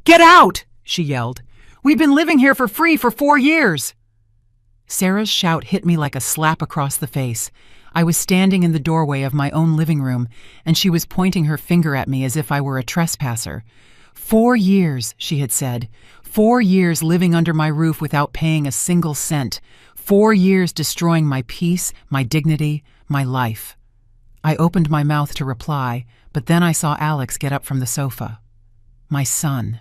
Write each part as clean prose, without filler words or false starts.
"Get out!" she yelled. "We've been living here for free for 4 years." Sarah's shout hit me like a slap across the face. I was standing in the doorway of my own living room, and she was pointing her finger at me as if I were a trespasser. 4 years, she had said. 4 years living under my roof without paying a single cent. 4 years destroying my peace, my dignity, my life. I opened my mouth to reply, but then I saw Alex get up from the sofa. My son,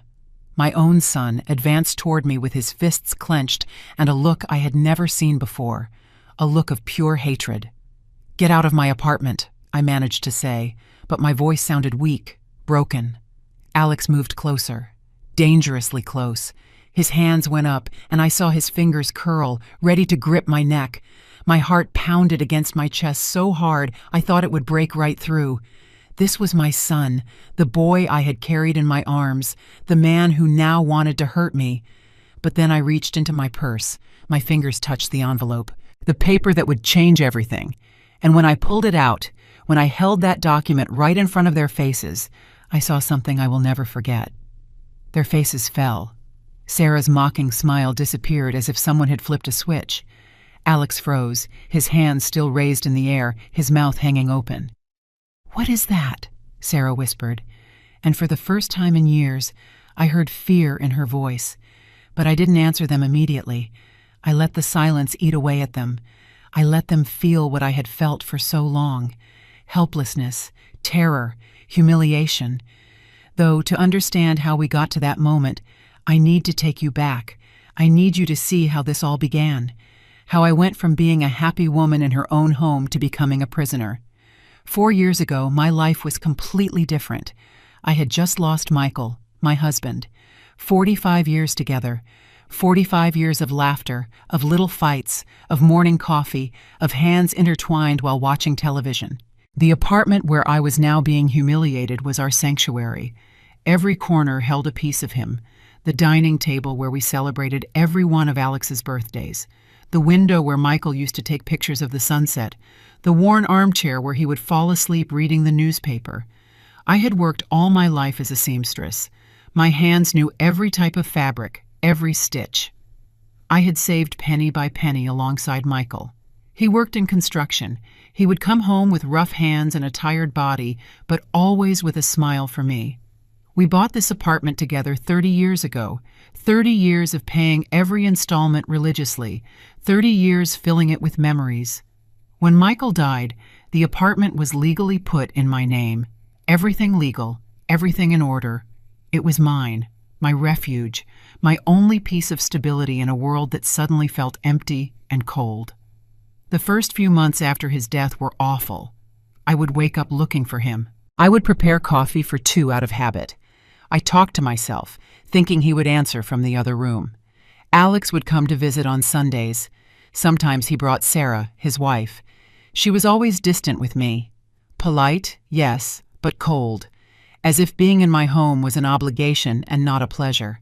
my own son, advanced toward me with his fists clenched and a look I had never seen before, a look of pure hatred. "Get out of my apartment," I managed to say, but my voice sounded weak, broken. Alex moved closer, dangerously close. His hands went up, and I saw his fingers curl, ready to grip my neck. My heart pounded against my chest so hard I thought it would break right through. This was my son, the boy I had carried in my arms, the man who now wanted to hurt me. But then I reached into my purse. My fingers touched the envelope, the paper that would change everything. And when I pulled it out, when I held that document right in front of their faces, I saw something I will never forget. Their faces fell. Sarah's mocking smile disappeared as if someone had flipped a switch. Alex froze, his hands still raised in the air, his mouth hanging open. "What is that?" Sarah whispered, and for the first time in years, I heard fear in her voice. But I didn't answer them immediately. I let the silence eat away at them. I let them feel what I had felt for so long: helplessness, terror, humiliation. Though to understand how we got to that moment, I need to take you back. I need you to see how this all began, how I went from being a happy woman in her own home to becoming a prisoner. 4 years ago, my life was completely different. I had just lost Michael, my husband. 45 years together. 45 years of laughter, of little fights, of morning coffee, of hands intertwined while watching television. The apartment where I was now being humiliated was our sanctuary. Every corner held a piece of him. The dining table where we celebrated every one of Alex's birthdays. The window where Michael used to take pictures of the sunset. The worn armchair where he would fall asleep reading the newspaper. I had worked all my life as a seamstress. My hands knew every type of fabric, every stitch. I had saved penny by penny alongside Michael. He worked in construction. He would come home with rough hands and a tired body, but always with a smile for me. We bought this apartment together 30 years ago, 30 years of paying every installment religiously, 30 years filling it with memories. When Michael died, the apartment was legally put in my name. Everything legal, everything in order. It was mine, my refuge, my only piece of stability in a world that suddenly felt empty and cold. The first few months after his death were awful. I would wake up looking for him. I would prepare coffee for 2 out of habit. I talked to myself, thinking he would answer from the other room. Alex would come to visit on Sundays. Sometimes he brought Sarah, his wife. She was always distant with me. Polite, yes, but cold, as if being in my home was an obligation and not a pleasure.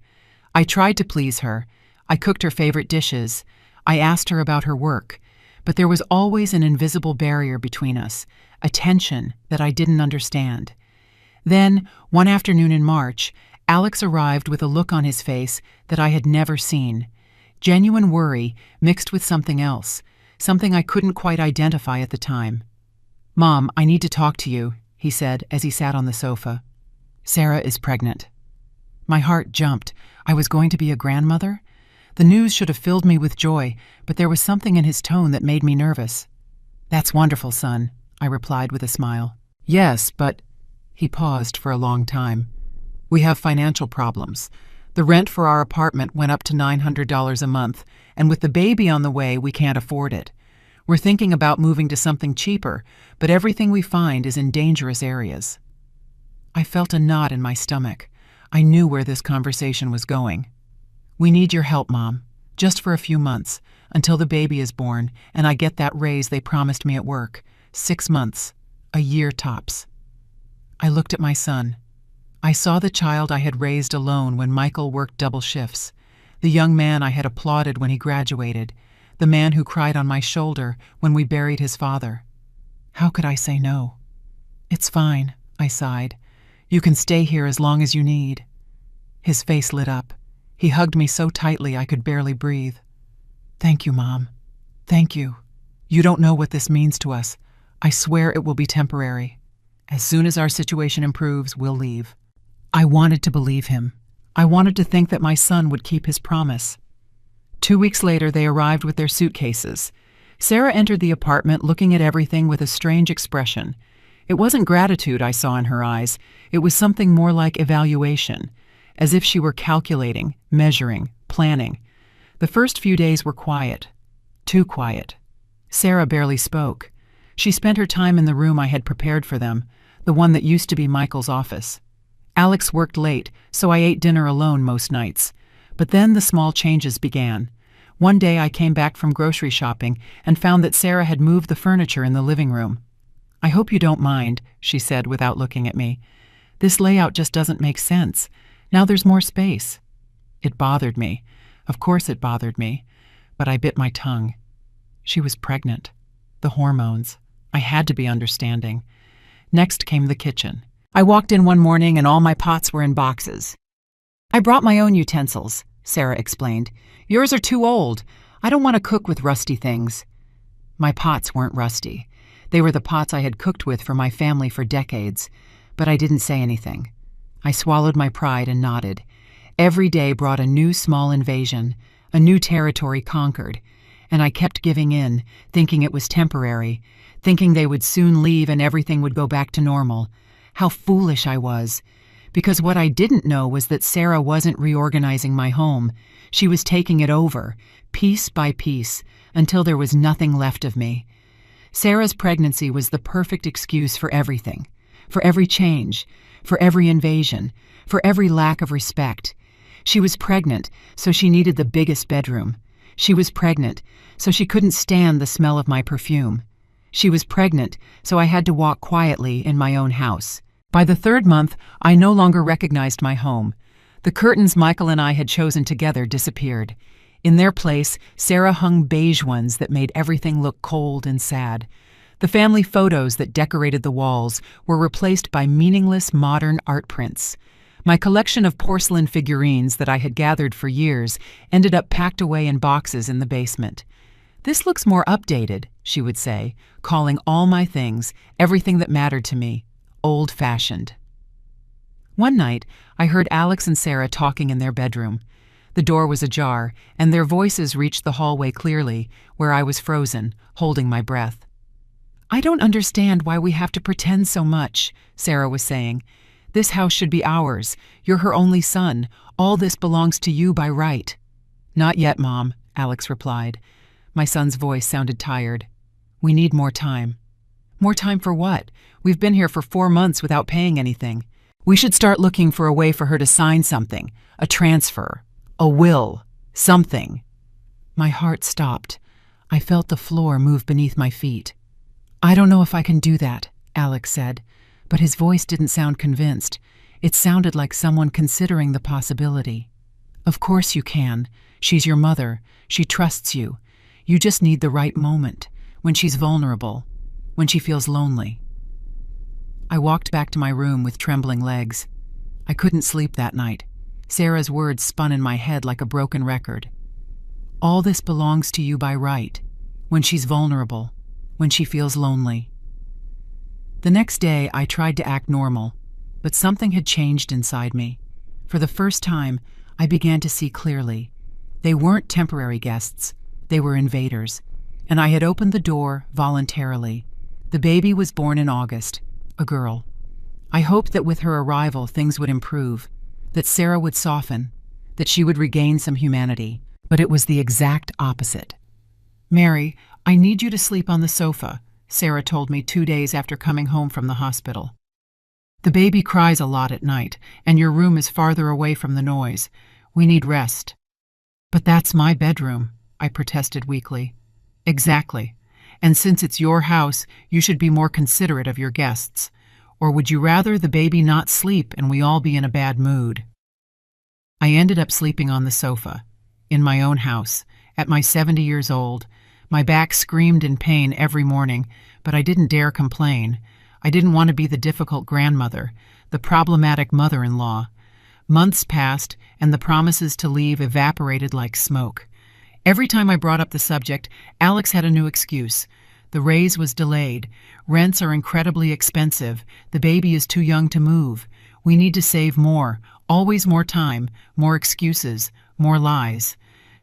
I tried to please her. I cooked her favorite dishes. I asked her about her work. But there was always an invisible barrier between us, a tension that I didn't understand. Then, one afternoon in March, Alex arrived with a look on his face that I had never seen. Genuine worry mixed with something else, something I couldn't quite identify at the time. "Mom, I need to talk to you," he said as he sat on the sofa. "Sarah is pregnant." My heart jumped. I was going to be a grandmother? The news should have filled me with joy, but there was something in his tone that made me nervous. "That's wonderful, son," I replied with a smile. "Yes, but—" He paused for a long time. "We have financial problems. The rent for our apartment went up to $900 a month, and with the baby on the way, we can't afford it. We're thinking about moving to something cheaper, but everything we find is in dangerous areas." I felt a knot in my stomach. I knew where this conversation was going. "We need your help, Mom, just for a few months, until the baby is born and I get that raise they promised me at work. 6 months, a year tops." I looked at my son. I saw the child I had raised alone when Michael worked double shifts, the young man I had applauded when he graduated, the man who cried on my shoulder when we buried his father. How could I say no? "It's fine," I sighed. "You can stay here as long as you need." His face lit up. He hugged me so tightly I could barely breathe. "Thank you, Mom. Thank you. You don't know what this means to us. I swear it will be temporary. As soon as our situation improves, we'll leave." I wanted to believe him. I wanted to think that my son would keep his promise. 2 weeks later, they arrived with their suitcases. Sarah entered the apartment looking at everything with a strange expression. It wasn't gratitude I saw in her eyes. It was something more like evaluation, as if she were calculating, measuring, planning. The first few days were quiet. Too quiet. Sarah barely spoke. She spent her time in the room I had prepared for them, the one that used to be Michael's office. Alex worked late, so I ate dinner alone most nights. But then the small changes began. One day I came back from grocery shopping and found that Sarah had moved the furniture in the living room. "I hope you don't mind," she said without looking at me. "This layout just doesn't make sense. Now there's more space." It bothered me. Of course it bothered me. But I bit my tongue. She was pregnant. The hormones. I had to be understanding. Next came the kitchen. I walked in one morning and all my pots were in boxes. "I brought my own utensils," Sarah explained. "Yours are too old. I don't want to cook with rusty things." My pots weren't rusty. They were the pots I had cooked with for my family for decades. But I didn't say anything. I swallowed my pride and nodded. Every day brought a new small invasion, a new territory conquered. And I kept giving in, thinking it was temporary, thinking they would soon leave and everything would go back to normal. How foolish I was. Because what I didn't know was that Sarah wasn't reorganizing my home. She was taking it over, piece by piece, until there was nothing left of me. Sarah's pregnancy was the perfect excuse for everything, for every change, for every invasion, for every lack of respect. She was pregnant, so she needed the biggest bedroom. She was pregnant, so she couldn't stand the smell of my perfume. She was pregnant, so I had to walk quietly in my own house. By the 3rd month, I no longer recognized my home. The curtains Michael and I had chosen together disappeared. In their place, Sarah hung beige ones that made everything look cold and sad. The family photos that decorated the walls were replaced by meaningless modern art prints. My collection of porcelain figurines that I had gathered for years ended up packed away in boxes in the basement. "This looks more updated," she would say, calling all my things, everything that mattered to me, old-fashioned. One night, I heard Alex and Sarah talking in their bedroom. The door was ajar, and their voices reached the hallway clearly, where I was frozen, holding my breath. "I don't understand why we have to pretend so much," Sarah was saying. "This house should be ours. You're her only son. All this belongs to you by right." "Not yet, Mom," Alex replied. My son's voice sounded tired. "We need more time." "More time for what? We've been here for 4 months without paying anything. We should start looking for a way for her to sign something, a transfer, a will, something." My heart stopped. I felt the floor move beneath my feet. "I don't know if I can do that," Alex said, but his voice didn't sound convinced. It sounded like someone considering the possibility. "Of course you can. She's your mother. She trusts you. You just need the right moment, when she's vulnerable, when she feels lonely." I walked back to my room with trembling legs. I couldn't sleep that night. Sarah's words spun in my head like a broken record. "All this belongs to you by right, when she's vulnerable, when she feels lonely." The next day, I tried to act normal, but something had changed inside me. For the first time, I began to see clearly. They weren't temporary guests. They were invaders. And I had opened the door voluntarily. The baby was born in August, a girl. I hoped that with her arrival, things would improve, that Sarah would soften, that she would regain some humanity. But it was the exact opposite. "Mary, I need you to sleep on the sofa," Sarah told me 2 days after coming home from the hospital. "The baby cries a lot at night, and your room is farther away from the noise. We need rest." "But that's my bedroom," I protested weakly. "Exactly. And since it's your house, you should be more considerate of your guests. Or would you rather the baby not sleep and we all be in a bad mood?" I ended up sleeping on the sofa, in my own house, at my 70 years old. My back screamed in pain every morning, but I didn't dare complain. I didn't want to be the difficult grandmother, the problematic mother-in-law. Months passed, and the promises to leave evaporated like smoke. Every time I brought up the subject, Alex had a new excuse. The raise was delayed. Rents are incredibly expensive. The baby is too young to move. We need to save more. Always more time, more excuses, more lies.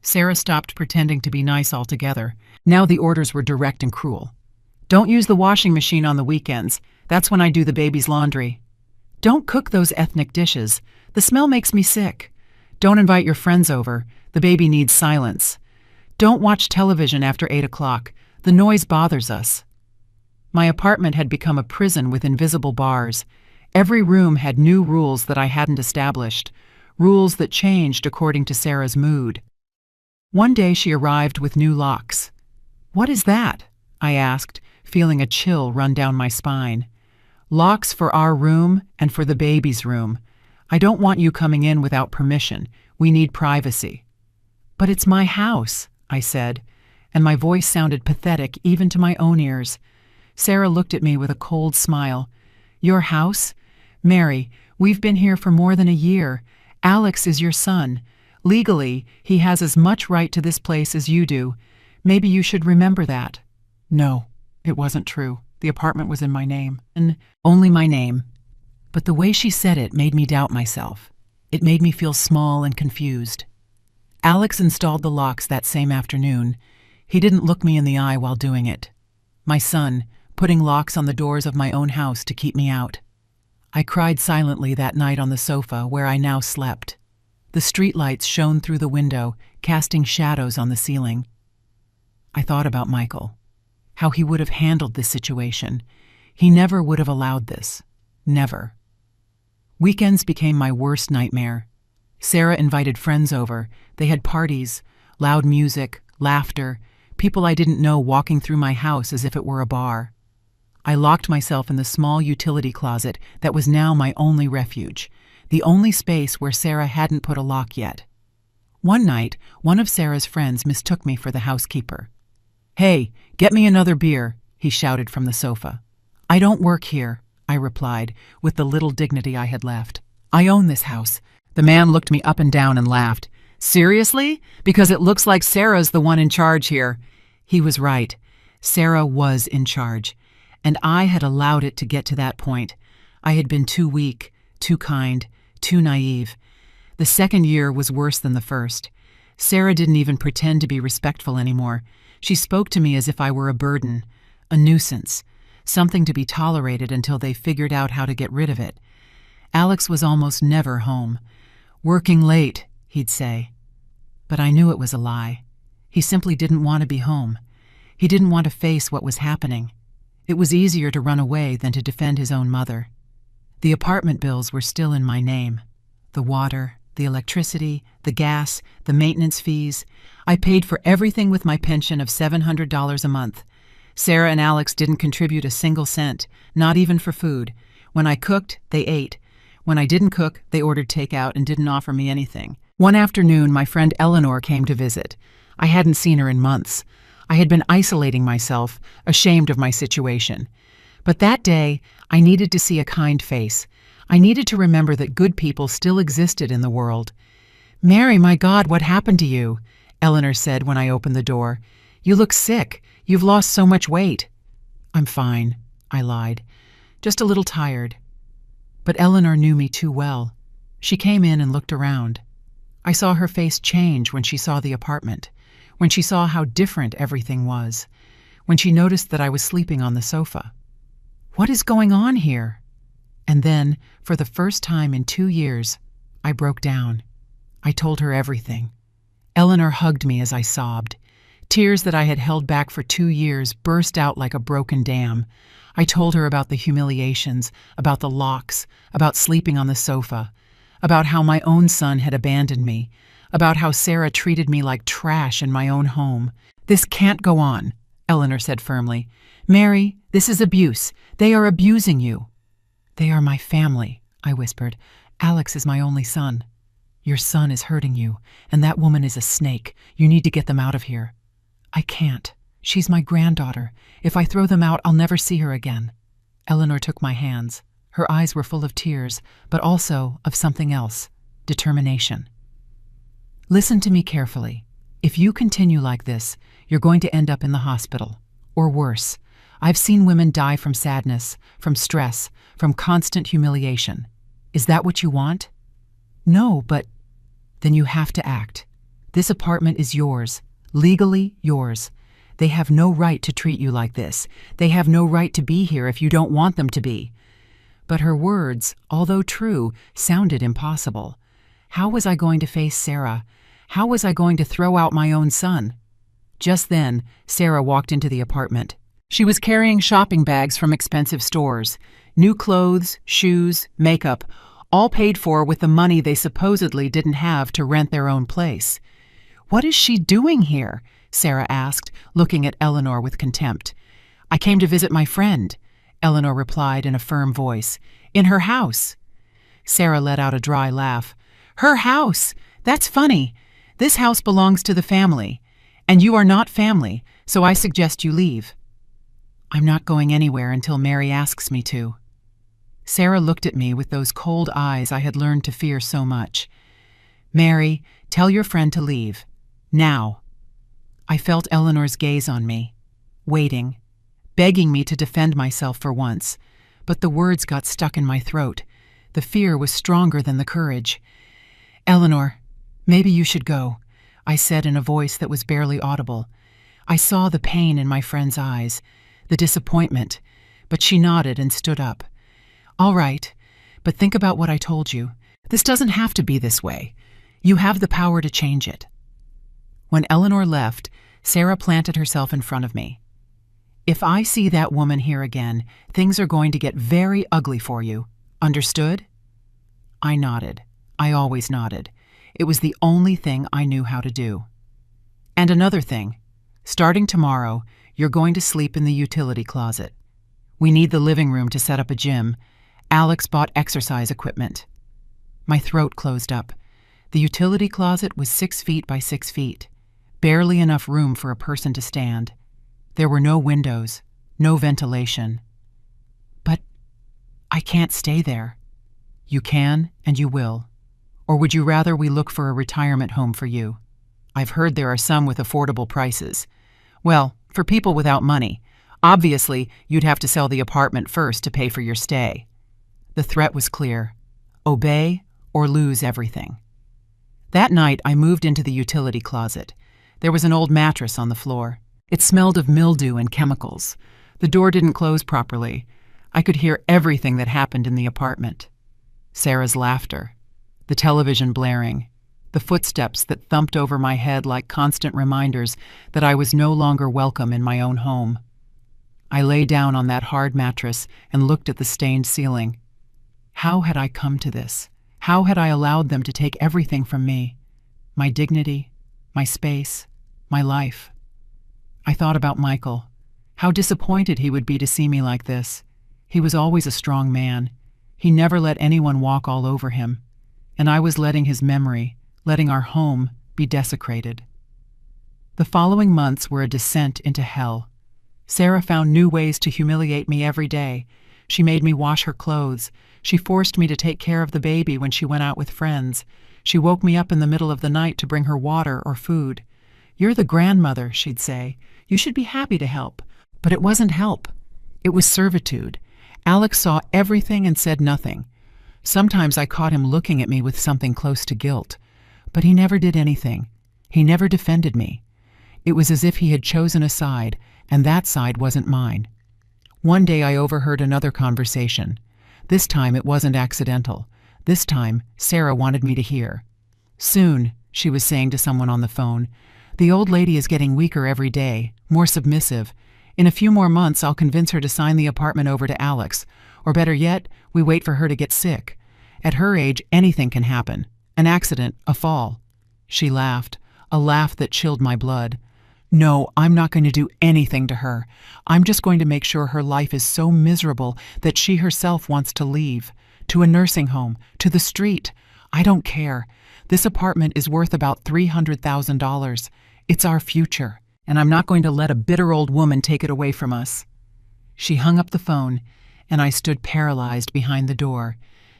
Sarah stopped pretending to be nice altogether. Now the orders were direct and cruel. Don't use the washing machine on the weekends. That's when I do the baby's laundry. Don't cook those ethnic dishes. The smell makes me sick. Don't invite your friends over. The baby needs silence. Don't watch television after 8 o'clock. The noise bothers us. My apartment had become a prison with invisible bars. Every room had new rules that I hadn't established, rules that changed according to Sarah's mood. One day she arrived with new locks. "What is that?" I asked, feeling a chill run down my spine. "Locks for our room and for the baby's room. I don't want you coming in without permission. We need privacy." "But it's my house," I said, and my voice sounded pathetic even to my own ears. Sarah looked at me with a cold smile. "Your house? Mary, we've been here for more than a year. Alex is your son. Legally, he has as much right to this place as you do. Maybe you should remember that." No, it wasn't true. The apartment was in my name, and only my name. But the way she said it made me doubt myself. It made me feel small and confused. Alex installed the locks that same afternoon. He didn't look me in the eye while doing it. My son, putting locks on the doors of my own house to keep me out. I cried silently that night on the sofa where I now slept. The streetlights shone through the window, casting shadows on the ceiling. I thought about Michael, how he would have handled this situation. He never would have allowed this. Never. Weekends became my worst nightmare. Sarah invited friends over. They had parties, loud music, laughter, people I didn't know walking through my house as if it were a bar. I locked myself in the small utility closet that was now my only refuge, the only space where Sarah hadn't put a lock yet. One night, one of Sarah's friends mistook me for the housekeeper. "Hey, get me another beer," he shouted from the sofa. "I don't work here," I replied, with the little dignity I had left. "I own this house." The man looked me up and down and laughed. "Seriously? Because it looks like Sarah's the one in charge here." He was right. Sarah was in charge, and I had allowed it to get to that point. I had been too weak, too kind, too naive. The second year was worse than the first. Sarah didn't even pretend to be respectful anymore. She spoke to me as if I were a burden, a nuisance, something to be tolerated until they figured out how to get rid of it. Alex was almost never home. "Working late," he'd say. But I knew it was a lie. He simply didn't want to be home. He didn't want to face what was happening. It was easier to run away than to defend his own mother. The apartment bills were still in my name. The water, the electricity, the gas, the maintenance fees. I paid for everything with my pension of $700 a month. Sarah and Alex didn't contribute a single cent, not even for food. When I cooked, they ate. When I didn't cook, they ordered takeout and didn't offer me anything. One afternoon, my friend Eleanor came to visit. I hadn't seen her in months. I had been isolating myself, ashamed of my situation. But that day, I needed to see a kind face. I needed to remember that good people still existed in the world. "Mary, my God, what happened to you?" Eleanor said when I opened the door. "You look sick. You've lost so much weight." "I'm fine," I lied. "Just a little tired." But Eleanor knew me too well. She came in and looked around. I saw her face change when she saw the apartment, when she saw how different everything was, when she noticed that I was sleeping on the sofa. "What is going on here?" And then, for the first time in 2 years, I broke down. I told her everything. Eleanor hugged me as I sobbed. Tears that I had held back for 2 years burst out like a broken dam. I told her about the humiliations, about the locks, about sleeping on the sofa, about how my own son had abandoned me, about how Sarah treated me like trash in my own home. "This can't go on," Eleanor said firmly. "Mary, this is abuse. They are abusing you." "They are my family," I whispered. "Alex is my only son." "Your son is hurting you, and that woman is a snake. You need to get them out of here." "I can't. She's my granddaughter. If I throw them out, I'll never see her again." Eleanor took my hands. Her eyes were full of tears, but also of something else, determination. Listen to me carefully. If you continue like this, you're going to end up in the hospital. Or worse. I've seen women die from sadness, from stress, from constant humiliation. Is that what you want? No, but then you have to act. This apartment is yours, legally yours. They have no right to treat you like this. They have no right to be here if you don't want them to be. But her words, although true, sounded impossible. How was I going to face Sarah? How was I going to throw out my own son? Just then, Sarah walked into the apartment. She was carrying shopping bags from expensive stores. New clothes, shoes, makeup, all paid for with the money they supposedly didn't have to rent their own place. "What is she doing here?" Sarah asked, looking at Eleanor with contempt. "I came to visit my friend," Eleanor replied in a firm voice. "In her house." Sarah let out a dry laugh. "Her house? That's funny. This house belongs to the family. And you are not family, so I suggest you leave." "I'm not going anywhere until Mary asks me to." Sarah looked at me with those cold eyes I had learned to fear so much. "Mary, tell your friend to leave. Now." I felt Eleanor's gaze on me, waiting, begging me to defend myself for once, but the words got stuck in my throat. The fear was stronger than the courage. "Eleanor, maybe you should go," I said in a voice that was barely audible. I saw the pain in my friend's eyes, the disappointment, but she nodded and stood up. "All right, but think about what I told you. This doesn't have to be this way. You have the power to change it." When Eleanor left, Sarah planted herself in front of me. "If I see that woman here again, things are going to get very ugly for you. Understood?" I nodded. I always nodded. It was the only thing I knew how to do. "And another thing. Starting tomorrow, you're going to sleep in the utility closet. We need the living room to set up a gym. Alex bought exercise equipment." My throat closed up. The utility closet was 6 feet by 6 feet. Barely enough room for a person to stand. There were no windows, no ventilation. "But I can't stay there." "You can, and you will. Or would you rather we look for a retirement home for you? I've heard there are some with affordable prices. Well, for people without money. Obviously, you'd have to sell the apartment first to pay for your stay." The threat was clear. Obey or lose everything. That night, I moved into the utility closet. There was an old mattress on the floor. It smelled of mildew and chemicals. The door didn't close properly. I could hear everything that happened in the apartment. Sarah's laughter, the television blaring, the footsteps that thumped over my head like constant reminders that I was no longer welcome in my own home. I lay down on that hard mattress and looked at the stained ceiling. How had I come to this? How had I allowed them to take everything from me? My dignity, my space, my life. I thought about Michael. How disappointed he would be to see me like this. He was always a strong man. He never let anyone walk all over him. And I was letting his memory, letting our home, be desecrated. The following months were a descent into hell. Sarah found new ways to humiliate me every day. She made me wash her clothes. She forced me to take care of the baby when she went out with friends. She woke me up in the middle of the night to bring her water or food. "You're the grandmother," she'd say. "You should be happy to help." But it wasn't help. It was servitude. Alex saw everything and said nothing. Sometimes I caught him looking at me with something close to guilt. But he never did anything. He never defended me. It was as if he had chosen a side, and that side wasn't mine. One day I overheard another conversation. This time it wasn't accidental. This time Sarah wanted me to hear. "Soon," she was saying to someone on the phone, "the old lady is getting weaker every day, more submissive. In a few more months I'll convince her to sign the apartment over to Alex. Or better yet, we wait for her to get sick. At her age, anything can happen. An accident, a fall." She laughed, a laugh that chilled my blood. "No, I'm not going to do anything to her. I'm just going to make sure her life is so miserable that she herself wants to leave. To a nursing home, to the street. I don't care. This apartment is worth about $300,000. It's our future, and I'm not going to let a bitter old woman take it away from us." She hung up the phone, and I stood paralyzed behind the door.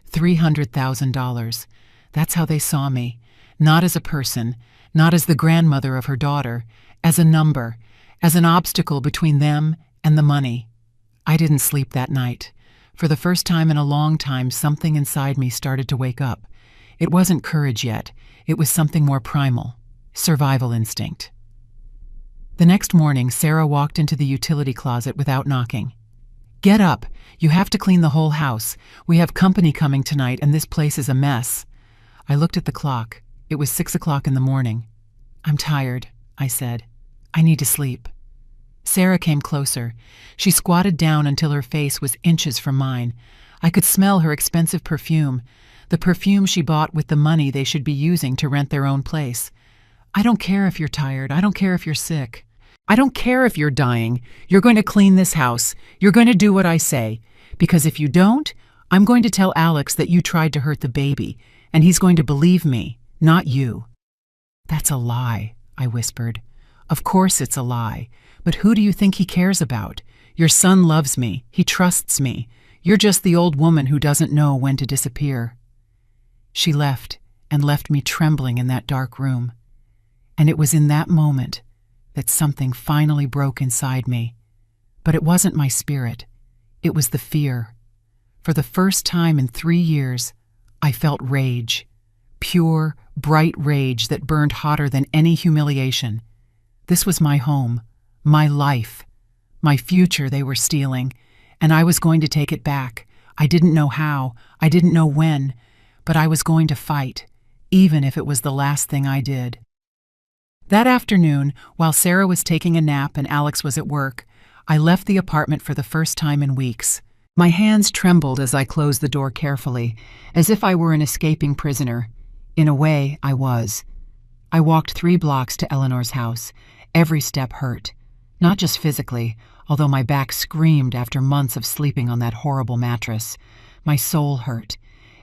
$300,000. That's how they saw me. Not as a person, not as the grandmother of her daughter, as a number, as an obstacle between them and the money. I didn't sleep that night. For the first time in a long time, something inside me started to wake up. It wasn't courage yet. It was something more primal. Survival instinct. The next morning, Sarah walked into the utility closet without knocking. "Get up. You have to clean the whole house. We have company coming tonight and this place is a mess." I looked at the clock. It was 6 o'clock in the morning. "I'm tired," I said. "I need to sleep." Sarah came closer. She squatted down until her face was inches from mine. I could smell her expensive perfume, the perfume she bought with the money they should be using to rent their own place. "I don't care if you're tired. I don't care if you're sick. I don't care if you're dying. You're going to clean this house. You're going to do what I say. Because if you don't, I'm going to tell Alex that you tried to hurt the baby, and he's going to believe me, not you." "That's a lie," I whispered. "Of course it's a lie. But who do you think he cares about? Your son loves me. He trusts me. You're just the old woman who doesn't know when to disappear." She left, and left me trembling in that dark room. And it was in that moment that something finally broke inside me. But it wasn't my spirit. It was the fear. For the first time in 3 years, I felt rage. Pure, bright rage that burned hotter than any humiliation. This was my home, my life, my future they were stealing, and I was going to take it back. I didn't know how, I didn't know when, but I was going to fight, even if it was the last thing I did. That afternoon, while Sarah was taking a nap and Alex was at work, I left the apartment for the first time in weeks. My hands trembled as I closed the door carefully, as if I were an escaping prisoner. In a way, I was. I walked 3 blocks to Eleanor's house. Every step hurt. Not just physically, although my back screamed after months of sleeping on that horrible mattress. My soul hurt.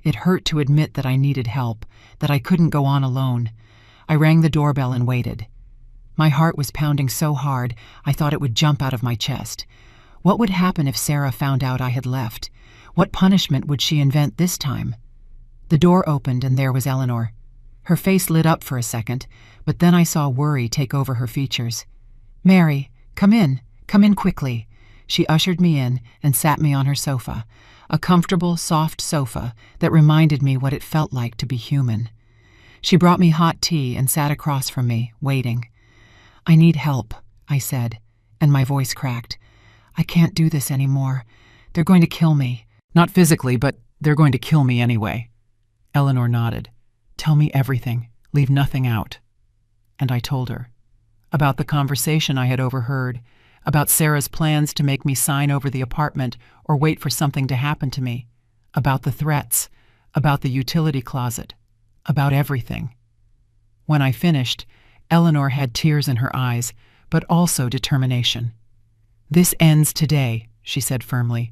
It hurt to admit that I needed help, that I couldn't go on alone. I rang the doorbell and waited. My heart was pounding so hard I thought it would jump out of my chest. What would happen if Sarah found out I had left? What punishment would she invent this time? The door opened and there was Eleanor. Her face lit up for a second, but then I saw worry take over her features. "Mary, come in quickly." She ushered me in and sat me on her sofa, a comfortable, soft sofa that reminded me what it felt like to be human. She brought me hot tea and sat across from me, waiting. "I need help," I said, and my voice cracked. "I can't do this anymore. They're going to kill me." "Not physically, but they're going to kill me anyway." Eleanor nodded. "Tell me everything. Leave nothing out." And I told her. About the conversation I had overheard, about Sarah's plans to make me sign over the apartment or wait for something to happen to me, about the threats, about the utility closet, about everything. When I finished, Eleanor had tears in her eyes, but also determination. "This ends today," she said firmly.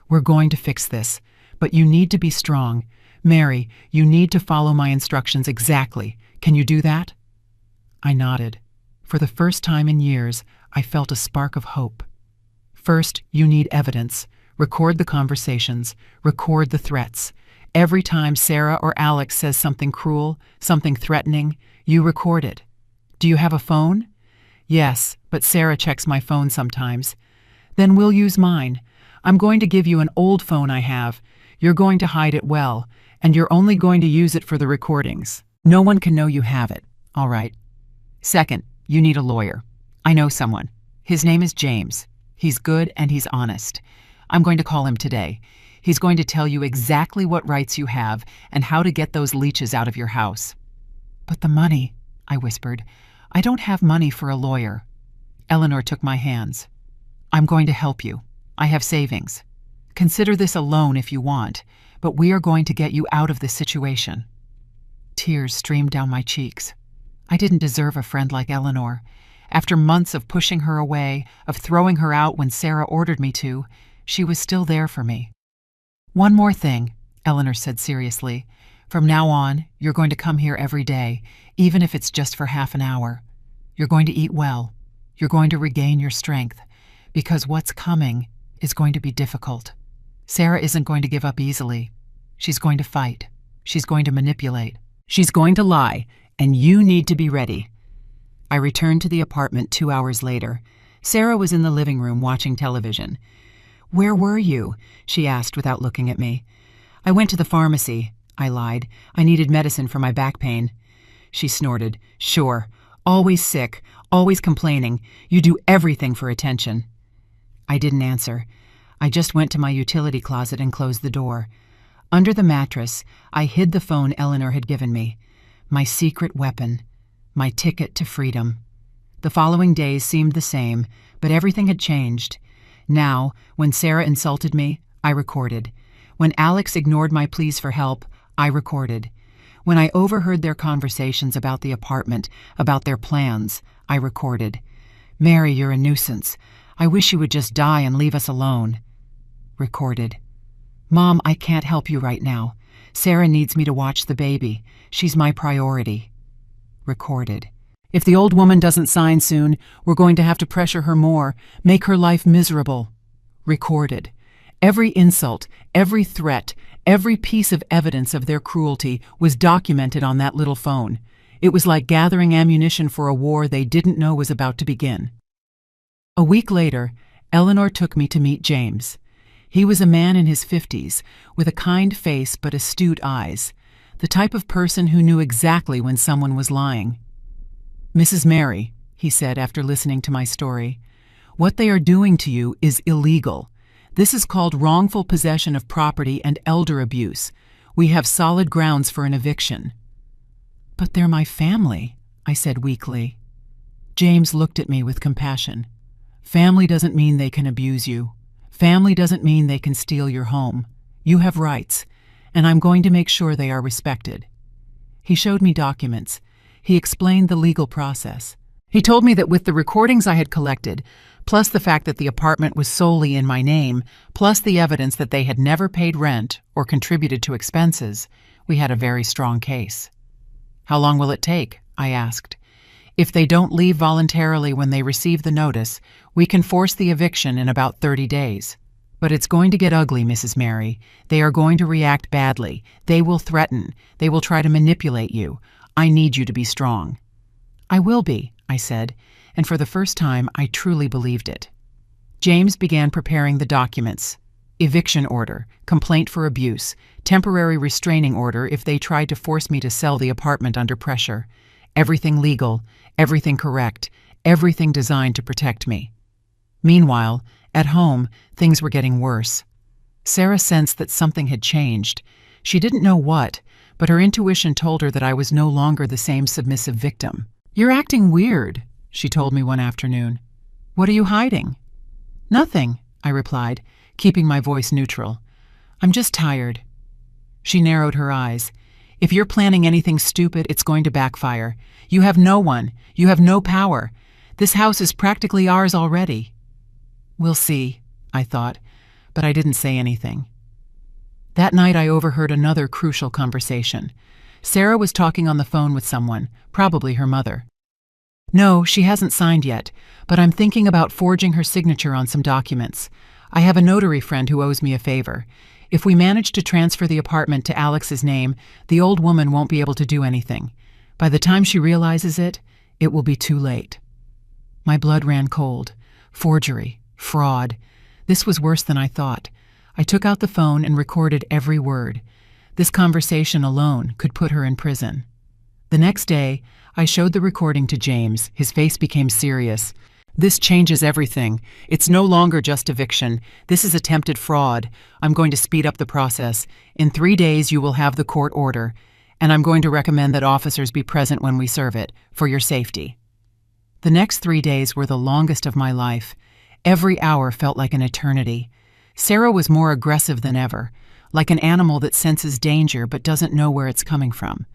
"We're going to fix this, but you need to be strong. Mary, you need to follow my instructions exactly. Can you do that?" I nodded. For the first time in years, I felt a spark of hope. "First, you need evidence. Record the conversations. Record the threats. Every time Sarah or Alex says something cruel, something threatening, you record it. Do you have a phone?" "Yes, but Sarah checks my phone sometimes." "Then we'll use mine. I'm going to give you an old phone I have. You're going to hide it well, and you're only going to use it for the recordings. No one can know you have it. All right. Second, you need a lawyer. I know someone. His name is James. He's good and he's honest. I'm going to call him today. He's going to tell you exactly what rights you have and how to get those leeches out of your house." "But the money," I whispered. "I don't have money for a lawyer." Eleanor took my hands. "I'm going to help you. I have savings. Consider this a loan if you want, but we are going to get you out of this situation." Tears streamed down my cheeks. I didn't deserve a friend like Eleanor. After months of pushing her away, of throwing her out when Sarah ordered me to, she was still there for me. "One more thing," Eleanor said seriously. "From now on, you're going to come here every day, even if it's just for half an hour. You're going to eat well. You're going to regain your strength, because what's coming is going to be difficult. Sarah isn't going to give up easily. She's going to fight. She's going to manipulate. She's going to lie, and you need to be ready. I returned to the apartment 2 hours later. Sarah was in the living room watching television. "Where were you?" she asked without looking at me. "I went to the pharmacy," I lied. "I needed medicine for my back pain." She snorted. "Sure. Always sick, always complaining. You do everything for attention." I didn't answer. I just went to my utility closet and closed the door. Under the mattress, I hid the phone Eleanor had given me. My secret weapon. My ticket to freedom. The following days seemed the same, but everything had changed. Now, when Sarah insulted me, I recorded. When Alex ignored my pleas for help, I recorded. When I overheard their conversations about the apartment, about their plans, I recorded. "Mary, you're a nuisance. I wish you would just die and leave us alone." Recorded. "Mom, I can't help you right now. Sarah needs me to watch the baby. She's my priority." Recorded. "If the old woman doesn't sign soon, we're going to have to pressure her more, make her life miserable." Recorded. Every insult, every threat, every piece of evidence of their cruelty was documented on that little phone. It was like gathering ammunition for a war they didn't know was about to begin. A week later, Eleanor took me to meet James. He was a man in his 50s, with a kind face but astute eyes, the type of person who knew exactly when someone was lying. "Mrs. Mary," he said after listening to my story, "what they are doing to you is illegal. This is called wrongful possession of property and elder abuse. We have solid grounds for an eviction." "But they're my family," I said weakly. James looked at me with compassion. "Family doesn't mean they can abuse you. Family doesn't mean they can steal your home. You have rights, and I'm going to make sure they are respected." He showed me documents. He explained the legal process. He told me that with the recordings I had collected, plus the fact that the apartment was solely in my name, plus the evidence that they had never paid rent or contributed to expenses, we had a very strong case. "How long will it take?" I asked. "If they don't leave voluntarily when they receive the notice, we can force the eviction in about 30 days. But it's going to get ugly, Mrs. Mary. They are going to react badly. They will threaten. They will try to manipulate you. I need you to be strong." "I will be," I said, and for the first time I truly believed it. James began preparing the documents. Eviction order, complaint for abuse, temporary restraining order if they tried to force me to sell the apartment under pressure. Everything legal, everything correct, everything designed to protect me. Meanwhile, at home, things were getting worse. Sarah sensed that something had changed. She didn't know what, but her intuition told her that I was no longer the same submissive victim. "You're acting weird," she told me one afternoon. "What are you hiding?" "Nothing," I replied, keeping my voice neutral. "I'm just tired." She narrowed her eyes. "If you're planning anything stupid, it's going to backfire. You have no one. You have no power. This house is practically ours already." "We'll see," I thought, but I didn't say anything. That night I overheard another crucial conversation. Sarah was talking on the phone with someone, probably her mother. "No, she hasn't signed yet, but I'm thinking about forging her signature on some documents. I have a notary friend who owes me a favor. If we manage to transfer the apartment to Alex's name, the old woman won't be able to do anything. By the time she realizes it, it will be too late." My blood ran cold. Forgery. Fraud. This was worse than I thought. I took out the phone and recorded every word. This conversation alone could put her in prison. The next day, I showed the recording to James. His face became serious. "This changes everything. It's no longer just eviction. This is attempted fraud. I'm going to speed up the process. In 3 days, you will have the court order, and I'm going to recommend that officers be present when we serve it, for your safety." The next 3 days were the longest of my life. Every hour felt like an eternity. Sarah was more aggressive than ever, like an animal that senses danger but doesn't know where it's coming from.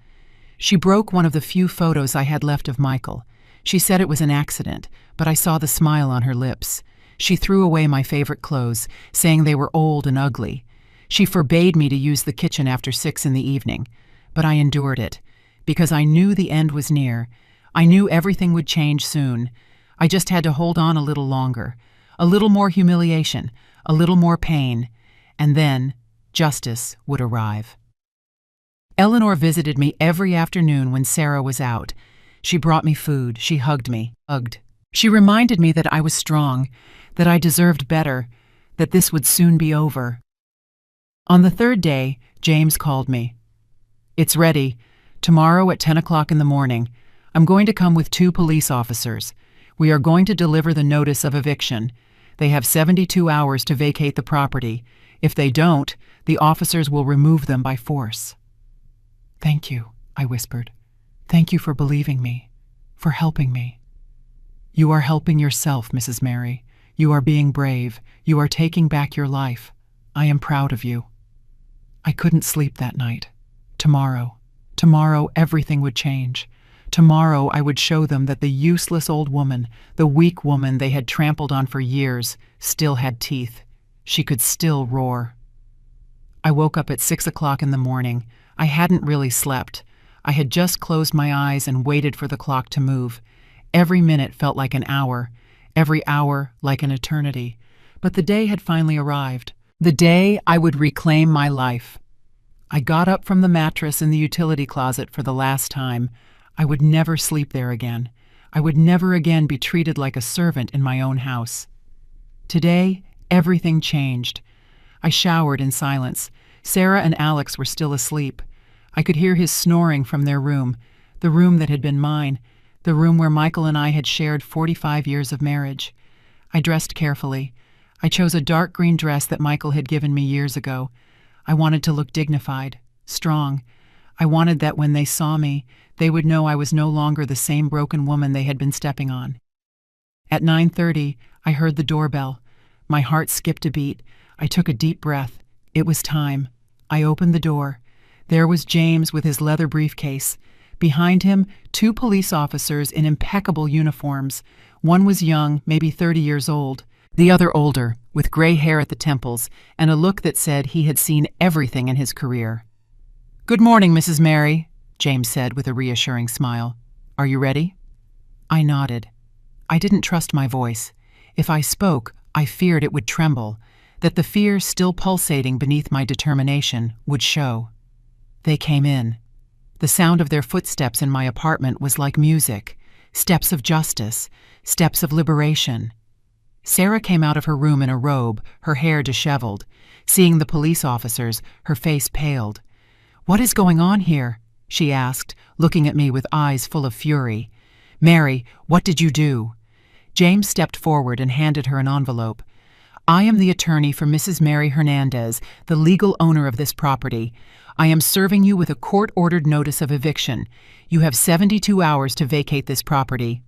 She broke one of the few photos I had left of Michael. She said it was an accident, but I saw the smile on her lips. She threw away my favorite clothes, saying they were old and ugly. She forbade me to use the kitchen after 6 in the evening, but I endured it, because I knew the end was near. I knew everything would change soon. I just had to hold on a little longer, a little more humiliation, a little more pain, and then justice would arrive. Eleanor visited me every afternoon when Sarah was out. She brought me food. She hugged me. She reminded me that I was strong, that I deserved better, that this would soon be over. On the third day, James called me. "It's ready. Tomorrow at 10 o'clock in the morning. I'm going to come with 2 police officers. We are going to deliver the notice of eviction. They have 72 hours to vacate the property. If they don't, the officers will remove them by force." "Thank you," I whispered. "Thank you for believing me, for helping me." "You are helping yourself, Mrs. Mary. You are being brave. You are taking back your life. I am proud of you." I couldn't sleep that night. Tomorrow everything would change. Tomorrow I would show them that the useless old woman, the weak woman they had trampled on for years, still had teeth. She could still roar. I woke up at 6 o'clock in the morning. I hadn't really slept. I had just closed my eyes and waited for the clock to move. Every minute felt like an hour, every hour like an eternity. But the day had finally arrived. The day I would reclaim my life. I got up from the mattress in the utility closet for the last time. I would never sleep there again. I would never again be treated like a servant in my own house. Today, everything changed. I showered in silence. Sarah and Alex were still asleep. I could hear his snoring from their room, the room that had been mine, the room where Michael and I had shared 45 years of marriage. I dressed carefully. I chose a dark green dress that Michael had given me years ago. I wanted to look dignified, strong. I wanted that when they saw me, they would know I was no longer the same broken woman they had been stepping on. At 9:30, I heard the doorbell. My heart skipped a beat. I took a deep breath. It was time. I opened the door. There was James with his leather briefcase. Behind him, 2 police officers in impeccable uniforms. One was young, maybe 30 years old. The other older, with gray hair at the temples and a look that said he had seen everything in his career. "Good morning, Mrs. Mary," James said with a reassuring smile. "Are you ready?" I nodded. I didn't trust my voice. If I spoke, I feared it would tremble, that the fear still pulsating beneath my determination would show. They came in. The sound of their footsteps in my apartment was like music, steps of justice, steps of liberation. Sarah came out of her room in a robe, her hair disheveled. Seeing the police officers, her face paled. "What is going on here?" she asked, looking at me with eyes full of fury. "Mary, what did you do?" James stepped forward and handed her an envelope. "I am the attorney for Mrs. Mary Hernandez, the legal owner of this property. I am serving you with a court-ordered notice of eviction. You have 72 hours to vacate this property."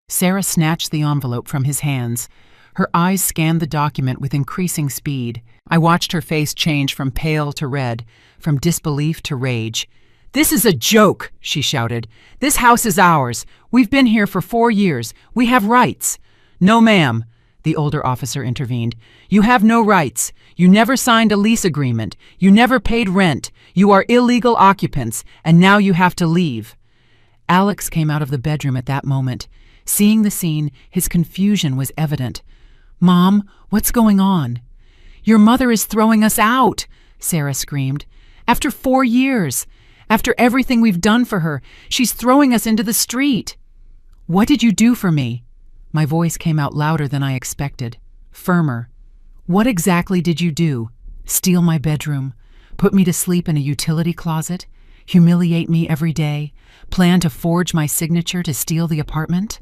Sarah snatched the envelope from his hands. Her eyes scanned the document with increasing speed. I watched her face change from pale to red, from disbelief to rage. "This is a joke," she shouted. "This house is ours. We've been here for 4 years. We have rights." "No, ma'am," the older officer intervened. "You have no rights. You never signed a lease agreement. You never paid rent. You are illegal occupants, and now you have to leave." Alex came out of the bedroom at that moment. Seeing the scene, his confusion was evident. "Mom, what's going on?" "Your mother is throwing us out," Sarah screamed. "After 4 years. After everything we've done for her, she's throwing us into the street." "What did you do for me?" My voice came out louder than I expected, firmer. "What exactly did you do? Steal my bedroom? Put me to sleep in a utility closet? Humiliate me every day? Plan to forge my signature to steal the apartment?"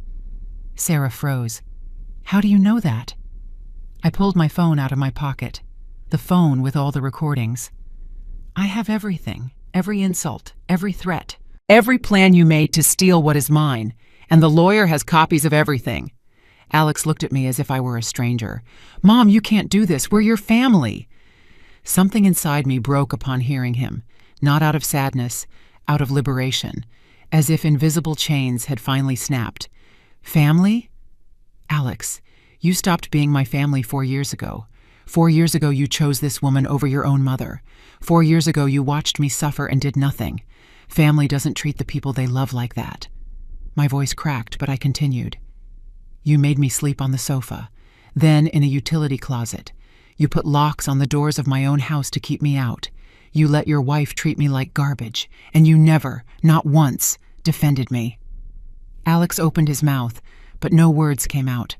Sarah froze. "How do you know that?" I pulled my phone out of my pocket, the phone with all the recordings. "I have everything, every insult, every threat, every plan you made to steal what is mine, and the lawyer has copies of everything." Alex looked at me as if I were a stranger. "Mom, you can't do this. We're your family." Something inside me broke upon hearing him, not out of sadness, out of liberation, as if invisible chains had finally snapped. "Family? Alex, you stopped being my family 4 years ago. 4 years ago you chose this woman over your own mother. 4 years ago you watched me suffer and did nothing. Family doesn't treat the people they love like that." My voice cracked, but I continued. "You made me sleep on the sofa, then in a utility closet. You put locks on the doors of my own house to keep me out. You let your wife treat me like garbage, and you never, not once, defended me." Alex opened his mouth, but no words came out.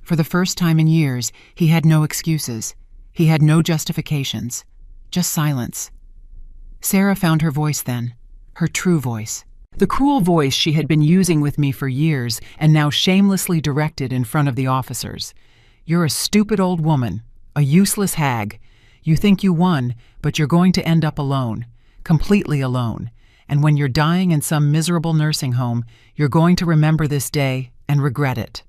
For the first time in years, he had no excuses. He had no justifications. Just silence. Sarah found her voice then, her true voice. The cruel voice she had been using with me for years and now shamelessly directed in front of the officers. "You're a stupid old woman, a useless hag. You think you won, but you're going to end up alone, completely alone. And when you're dying in some miserable nursing home, you're going to remember this day and regret it."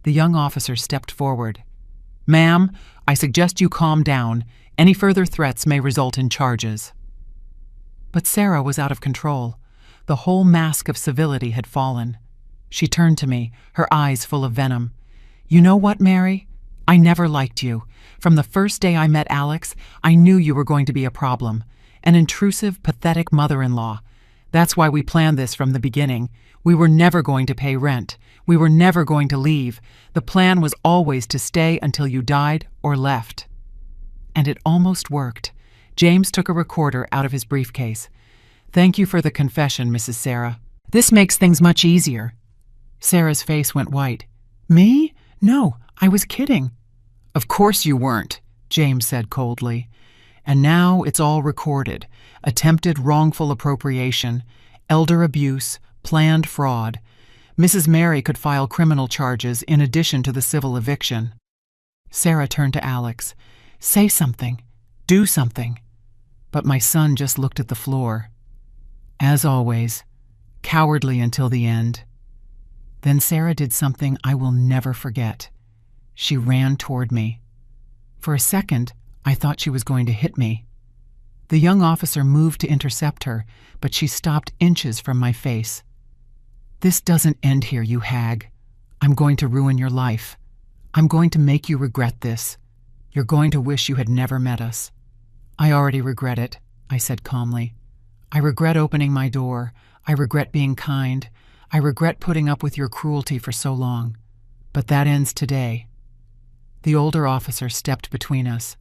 The young officer stepped forward. "Ma'am, I suggest you calm down. Any further threats may result in charges." But Sarah was out of control. The whole mask of civility had fallen. She turned to me, her eyes full of venom. "You know what, Mary? I never liked you. From the first day I met Alex, I knew you were going to be a problem. An intrusive, pathetic mother-in-law. That's why we planned this from the beginning. We were never going to pay rent. We were never going to leave. The plan was always to stay until you died or left." And it almost worked. James took a recorder out of his briefcase. "Thank you for the confession, Mrs. Sarah. This makes things much easier." Sarah's face went white. "Me? No, I was kidding." "Of course you weren't," James said coldly. "And now it's all recorded. Attempted wrongful appropriation, elder abuse, planned fraud. Mrs. Mary could file criminal charges in addition to the civil eviction." Sarah turned to Alex. "Say something. Do something." But my son just looked at the floor. As always, cowardly until the end. Then Sarah did something I will never forget. She ran toward me. For a second, I thought she was going to hit me. The young officer moved to intercept her, but she stopped inches from my face. "This doesn't end here, you hag. I'm going to ruin your life. I'm going to make you regret this. You're going to wish you had never met us." "I already regret it," I said calmly. "I regret opening my door. I regret being kind. I regret putting up with your cruelty for so long. But that ends today." The older officer stepped between us.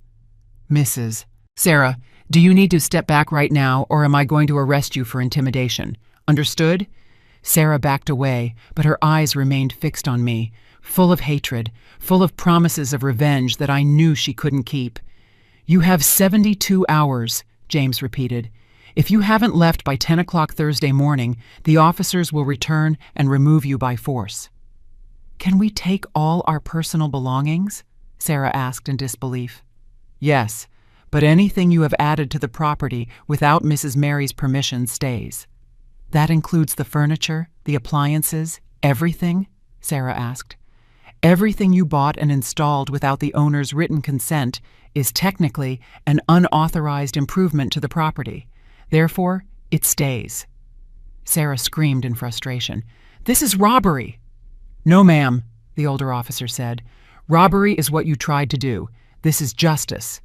"Mrs. Sarah, do you need to step back right now, or am I going to arrest you for intimidation? Understood?" Sarah backed away, but her eyes remained fixed on me, full of hatred, full of promises of revenge that I knew she couldn't keep. "You have 72 hours, James repeated. "If you haven't left by 10 o'clock Thursday morning, the officers will return and remove you by force." "Can we take all our personal belongings?" Sarah asked in disbelief. "Yes, but anything you have added to the property without Mrs. Mary's permission stays." "That includes the furniture, the appliances, everything?" Sarah asked. "Everything you bought and installed without the owner's written consent is technically an unauthorized improvement to the property. Therefore, it stays." Sarah screamed in frustration. "This is robbery!" "No, ma'am," the older officer said. "Robbery is what you tried to do. This is justice."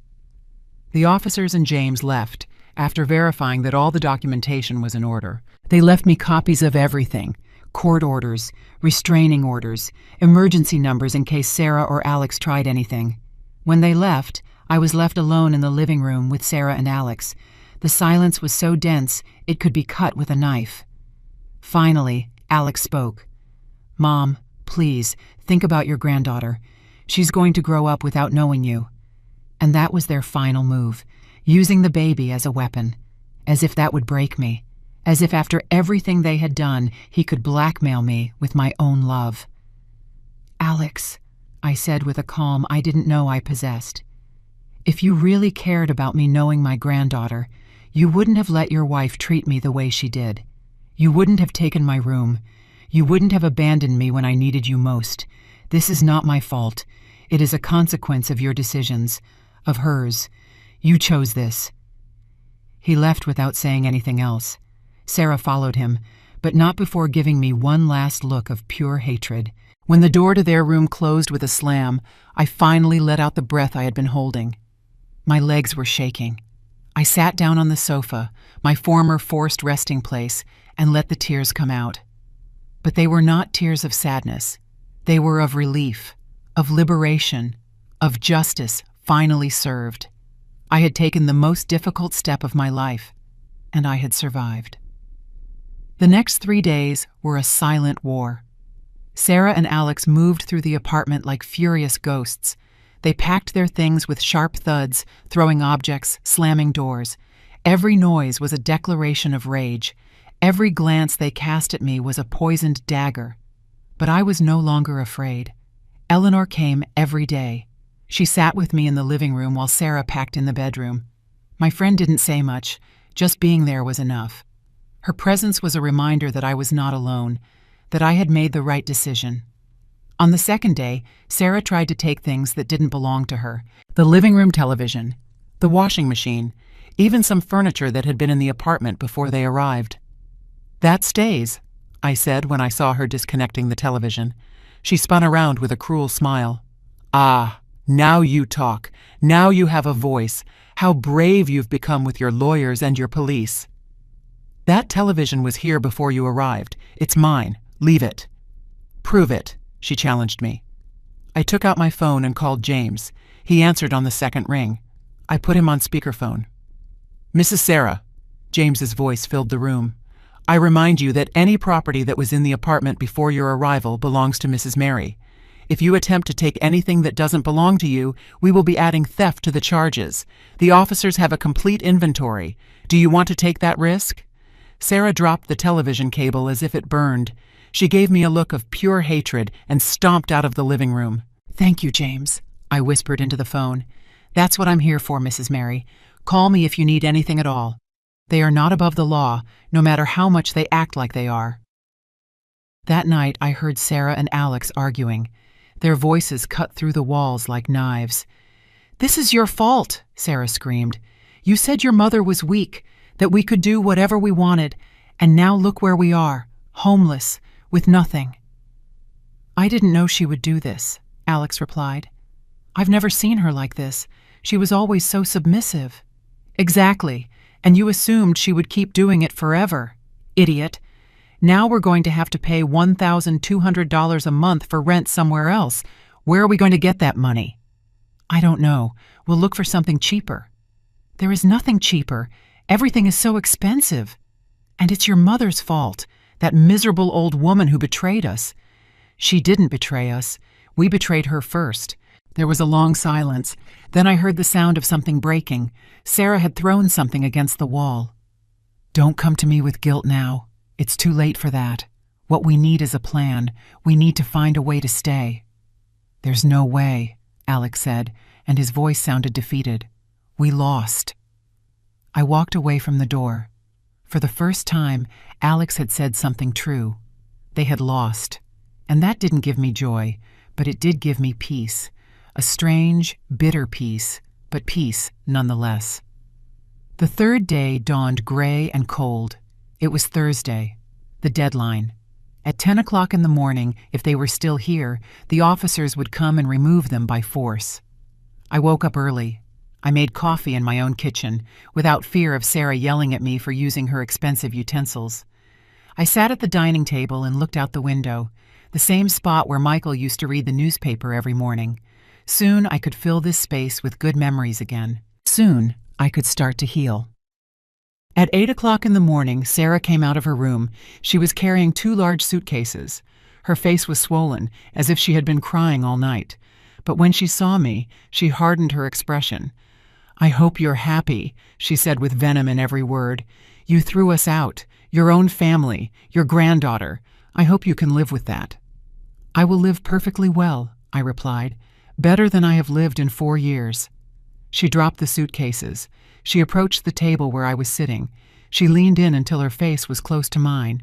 The officers and James left, after verifying that all the documentation was in order. They left me copies of everything: court orders, restraining orders, emergency numbers in case Sarah or Alex tried anything. When they left, I was left alone in the living room with Sarah and Alex. The silence was so dense it could be cut with a knife. Finally, Alex spoke. "Mom, please, think about your granddaughter. She's going to grow up without knowing you." And that was their final move, using the baby as a weapon, as if that would break me, as if after everything they had done, he could blackmail me with my own love. "Alex," I said with a calm I didn't know I possessed, "if you really cared about me knowing my granddaughter, you wouldn't have let your wife treat me the way she did. You wouldn't have taken my room. You wouldn't have abandoned me when I needed you most. This is not my fault. It is a consequence of your decisions, of hers. You chose this." He left without saying anything else. Sarah followed him, but not before giving me one last look of pure hatred. When the door to their room closed with a slam, I finally let out the breath I had been holding. My legs were shaking. I sat down on the sofa, my former forced resting place, and let the tears come out. But they were not tears of sadness. They were of relief, of liberation, of justice finally served. I had taken the most difficult step of my life, and I had survived. The next 3 days were a silent war. Sarah and Alex moved through the apartment like furious ghosts. They packed their things with sharp thuds, throwing objects, slamming doors. Every noise was a declaration of rage. Every glance they cast at me was a poisoned dagger. But I was no longer afraid. Eleanor came every day. She sat with me in the living room while Sarah packed in the bedroom. My friend didn't say much. Just being there was enough. Her presence was a reminder that I was not alone, that I had made the right decision. On the second day, Sarah tried to take things that didn't belong to her: the living room television, the washing machine, even some furniture that had been in the apartment before they arrived. "That stays," I said when I saw her disconnecting the television. She spun around with a cruel smile. "Ah, now you talk. Now you have a voice. How brave you've become with your lawyers and your police." "That television was here before you arrived. It's mine. Leave it." "Prove it," she challenged me. I took out my phone and called James. He answered on the second ring. I put him on speakerphone. "Mrs. Sarah," James's voice filled the room, "I remind you that any property that was in the apartment before your arrival belongs to Mrs. Mary. If you attempt to take anything that doesn't belong to you, we will be adding theft to the charges. The officers have a complete inventory. Do you want to take that risk?" Sarah dropped the television cable as if it burned. She gave me a look of pure hatred and stomped out of the living room. "Thank you, James," I whispered into the phone. "That's what I'm here for, Mrs. Mary. Call me if you need anything at all. They are not above the law, no matter how much they act like they are." That night, I heard Sarah and Alex arguing. Their voices cut through the walls like knives. "This is your fault," Sarah screamed. "You said your mother was weak, that we could do whatever we wanted, and now look where we are, homeless, with nothing." "I didn't know she would do this," Alex replied. "I've never seen her like this. She was always so submissive." "Exactly, and you assumed she would keep doing it forever. Idiot. Now we're going to have to pay $1,200 a month for rent somewhere else. Where are we going to get that money?" "I don't know. We'll look for something cheaper." "There is nothing cheaper. Everything is so expensive. And it's your mother's fault, that miserable old woman who betrayed us." "She didn't betray us. We betrayed her first." There was a long silence. Then I heard the sound of something breaking. Sarah had thrown something against the wall. "Don't come to me with guilt now. It's too late for that. What we need is a plan. We need to find a way to stay." "There's no way," Alex said, and his voice sounded defeated. "We lost." I walked away from the door. For the first time, Alex had said something true. They had lost. And that didn't give me joy, but it did give me peace. A strange, bitter peace, but peace nonetheless. The third day dawned gray and cold. It was Thursday, the deadline. At 10 o'clock in the morning, if they were still here, the officers would come and remove them by force. I woke up early. I made coffee in my own kitchen, without fear of Sarah yelling at me for using her expensive utensils. I sat at the dining table and looked out the window, the same spot where Michael used to read the newspaper every morning. Soon I could fill this space with good memories again. Soon I could start to heal. At 8 o'clock in the morning, Sarah came out of her room. She was carrying 2 large suitcases. Her face was swollen, as if she had been crying all night. But when she saw me, she hardened her expression. "I hope you're happy," she said with venom in every word. "You threw us out, your own family, your granddaughter. I hope you can live with that." "I will live perfectly well," I replied. "Better than I have lived in 4 years." She dropped the suitcases. She approached the table where I was sitting. She leaned in until her face was close to mine.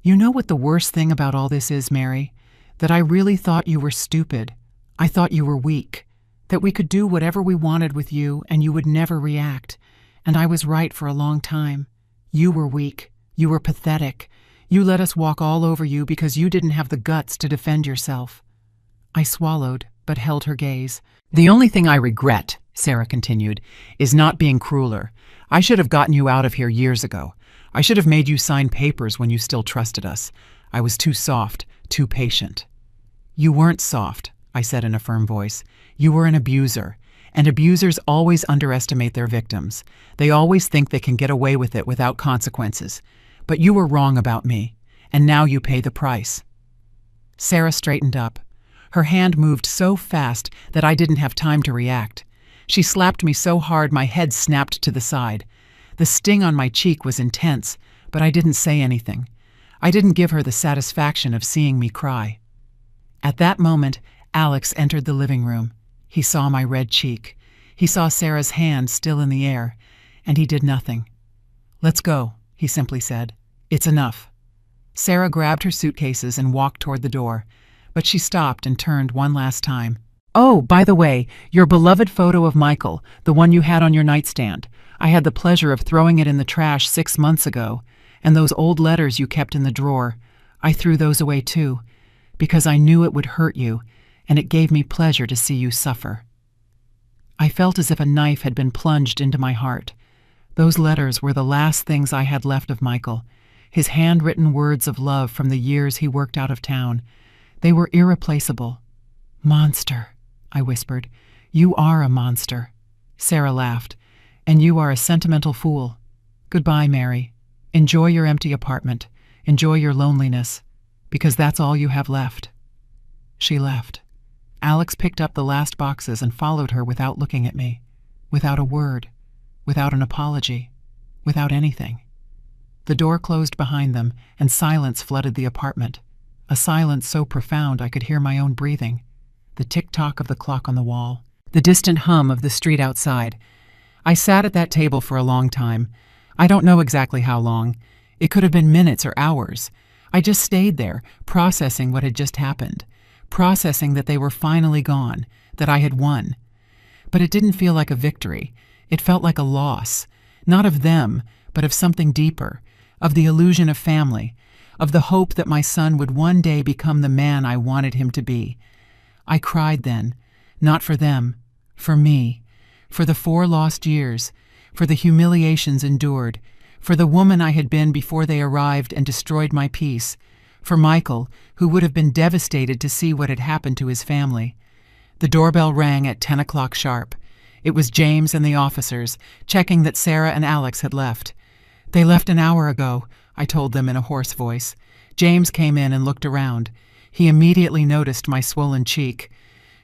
"You know what the worst thing about all this is, Mary? That I really thought you were stupid. I thought you were weak. That we could do whatever we wanted with you and you would never react. And I was right for a long time. You were weak. You were pathetic. You let us walk all over you because you didn't have the guts to defend yourself." I swallowed, but held her gaze. "The only thing I regret," Sarah continued, "is not being crueler. I should have gotten you out of here years ago. I should have made you sign papers when you still trusted us. I was too soft, too patient." "You weren't soft," I said in a firm voice. "You were an abuser, And abusers always underestimate their victims. They always think they can get away with it without consequences. But you were wrong about me, and now you pay the price." Sarah straightened up. Her hand moved so fast that I didn't have time to react. She slapped me so hard my head snapped to the side. The sting on my cheek was intense, but I didn't say anything. I didn't give her the satisfaction of seeing me cry. At that moment, Alex entered the living room. He saw my red cheek. He saw Sarah's hand still in the air, and he did nothing. "Let's go," he simply said. "It's enough." Sarah grabbed her suitcases and walked toward the door, but she stopped and turned one last time. "Oh, by the way, your beloved photo of Michael, the one you had on your nightstand. I had the pleasure of throwing it in the trash 6 months ago, and those old letters you kept in the drawer, I threw those away too, because I knew it would hurt you, and it gave me pleasure to see you suffer." I felt as if a knife had been plunged into my heart. Those letters were the last things I had left of Michael, his handwritten words of love from the years he worked out of town. They were irreplaceable. "Monster," I whispered. "You are a monster." Sarah laughed. "And you are a sentimental fool. Goodbye, Mary. Enjoy your empty apartment. Enjoy your loneliness, because that's all you have left." She left. Alex picked up the last boxes and followed her without looking at me, without a word, without an apology, without anything. The door closed behind them, and silence flooded the apartment, a silence so profound I could hear my own breathing, the tick-tock of the clock on the wall, the distant hum of the street outside. I sat at that table for a long time. I don't know exactly how long. It could have been minutes or hours. I just stayed there, processing what had just happened, processing that they were finally gone, that I had won. But it didn't feel like a victory. It felt like a loss, not of them, but of something deeper, of the illusion of family, of the hope that my son would one day become the man I wanted him to be. I cried then, not for them, for me, for the 4 lost years, for the humiliations endured, for the woman I had been before they arrived and destroyed my peace, for Michael, who would have been devastated to see what had happened to his family. The doorbell rang at 10 o'clock sharp. It was James and the officers, checking that Sarah and Alex had left. "They left an hour ago," I told them in a hoarse voice. James came in and looked around. He immediately noticed my swollen cheek.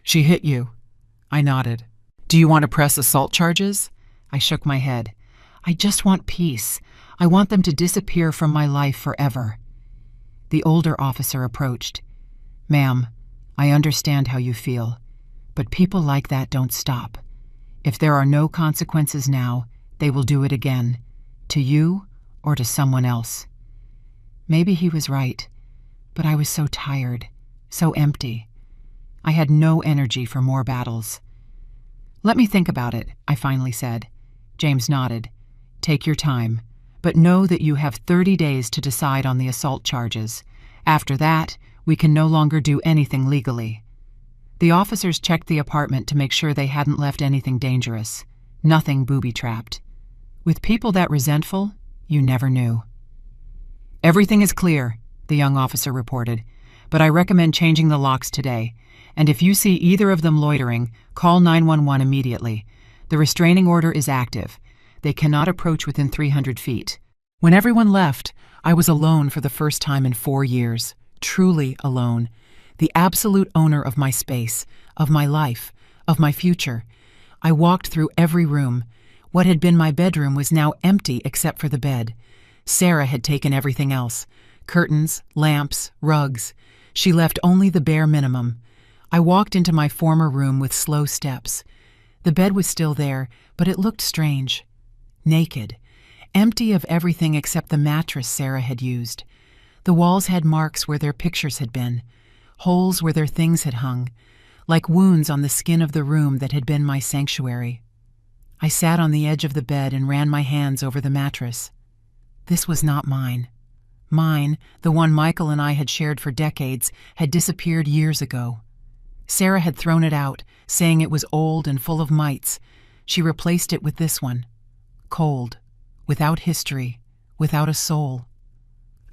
"She hit you." I nodded. "Do you want to press assault charges?" I shook my head. "I just want peace. I want them to disappear from my life forever." The older officer approached. "Ma'am, I understand how you feel, but people like that don't stop. If there are no consequences now, they will do it again, to you or to someone else." Maybe he was right, but I was so tired, so empty. I had no energy for more battles. "Let me think about it," I finally said. James nodded. "Take your time, but know that you have 30 days to decide on the assault charges. After that, we can no longer do anything legally." The officers checked the apartment to make sure they hadn't left anything dangerous, nothing booby-trapped. With people that resentful, you never knew. "Everything is clear," the young officer reported, "but I recommend changing the locks today, and if you see either of them loitering, call 911 immediately. The restraining order is active. They cannot approach within 300 feet. When everyone left, I was alone for the first time in 4 years, truly alone, the absolute owner of my space, of my life, of my future. I walked through every room. What had been my bedroom was now empty except for the bed. Sarah had taken everything else, curtains, lamps, rugs. She left only the bare minimum. I walked into my former room with slow steps. The bed was still there, but it looked strange. Naked, empty of everything except the mattress Sarah had used. The walls had marks where their pictures had been, holes where their things had hung, like wounds on the skin of the room that had been my sanctuary. I sat on the edge of the bed and ran my hands over the mattress. This was not mine. Mine, the one Michael and I had shared for decades, had disappeared years ago. Sarah had thrown it out, saying it was old and full of mites. She replaced it with this one. Cold, without history, without a soul.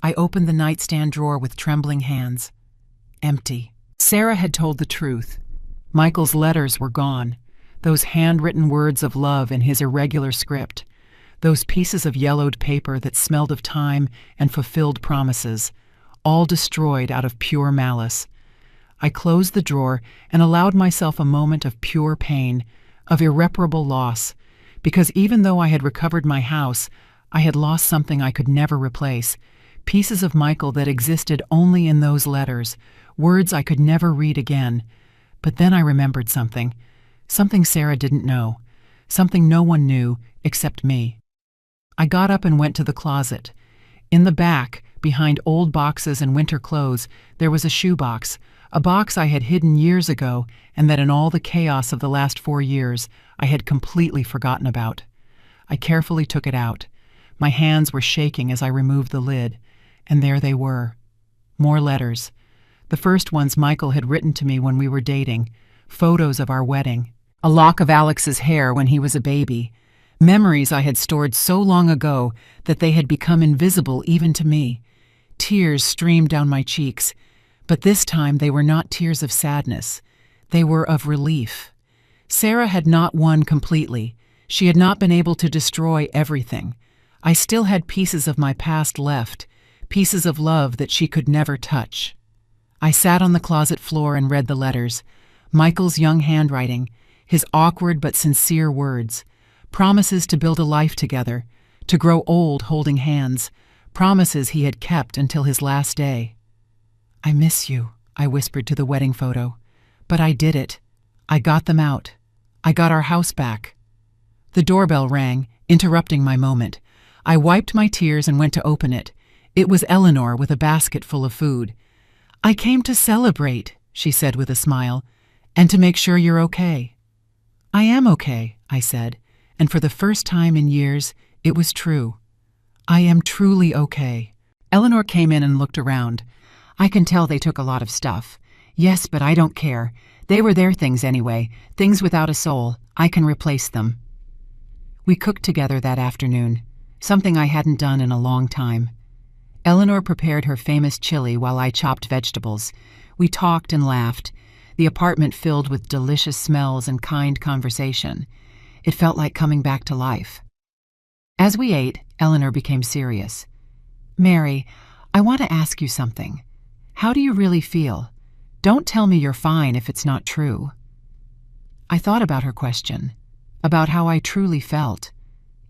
I opened the nightstand drawer with trembling hands. Empty. Sarah had told the truth. Michael's letters were gone. those handwritten words of love in his irregular script, those pieces of yellowed paper that smelled of time and fulfilled promises, all destroyed out of pure malice. I closed the drawer and allowed myself a moment of pure pain, of irreparable loss, because even though I had recovered my house, I had lost something I could never replace, pieces of Michael that existed only in those letters, words I could never read again. But then I remembered something Sarah didn't know, something no one knew except me. I got up and went to the closet. In the back, behind old boxes and winter clothes, there was a shoebox, a box I had hidden years ago and that in all the chaos of the last 4 years I had completely forgotten about. I carefully took it out. My hands were shaking as I removed the lid, and there they were. More letters. The first ones Michael had written to me when we were dating, photos of our wedding, a lock of Alex's hair when he was a baby, memories I had stored so long ago that they had become invisible even to me. Tears streamed down my cheeks, but this time they were not tears of sadness. They were of relief. Sarah had not won completely. She had not been able to destroy everything. I still had pieces of my past left, pieces of love that she could never touch. I sat on the closet floor and read the letters, Michael's young handwriting, his awkward but sincere words, promises to build a life together, to grow old holding hands, promises he had kept until his last day. "I miss you," I whispered to the wedding photo. But I did it. I got them out. I got our house back. The doorbell rang, interrupting my moment. I wiped my tears and went to open it. It was Eleanor with a basket full of food. "I came to celebrate," she said with a smile, "and to make sure you're okay." "I am okay," I said, and for the first time in years, it was true. I am truly okay. Eleanor came in and looked around. "I can tell they took a lot of stuff." "Yes, but I don't care. They were their things anyway, things without a soul. I can replace them." We cooked together that afternoon, something I hadn't done in a long time. Eleanor prepared her famous chili while I chopped vegetables. We talked and laughed, the apartment filled with delicious smells and kind conversation. It felt like coming back to life. As we ate, Eleanor became serious. "Mary, I want to ask you something. How do you really feel? Don't tell me you're fine if it's not true." I thought about her question, about how I truly felt.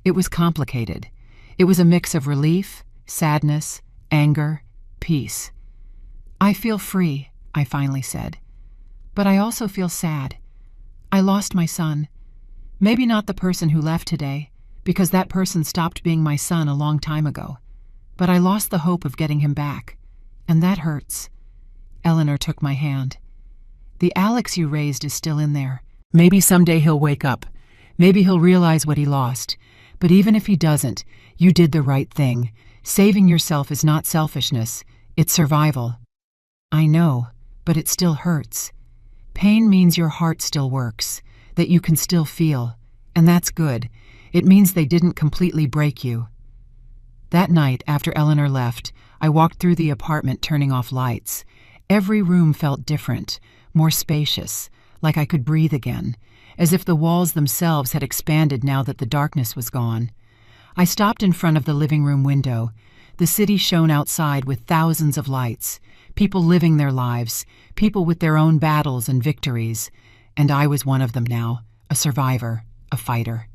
It was complicated. It was a mix of relief, sadness, anger, peace. "I feel free," I finally said. "But I also feel sad. I lost my son. Maybe not the person who left today, because that person stopped being my son a long time ago. But I lost the hope of getting him back, and that hurts." Eleanor took my hand. "The Alex you raised is still in there. Maybe someday he'll wake up. Maybe he'll realize what he lost. But even if he doesn't, you did the right thing. Saving yourself is not selfishness, it's survival." "I know, but it still hurts. Pain means your heart still works, that you can still feel, and that's good. It means they didn't completely break you." That night, after Eleanor left, I walked through the apartment turning off lights. Every room felt different, more spacious, like I could breathe again, as if the walls themselves had expanded now that the darkness was gone. I stopped in front of the living room window. The city shone outside with thousands of lights, people living their lives, people with their own battles and victories, and I was one of them now, a survivor, a fighter.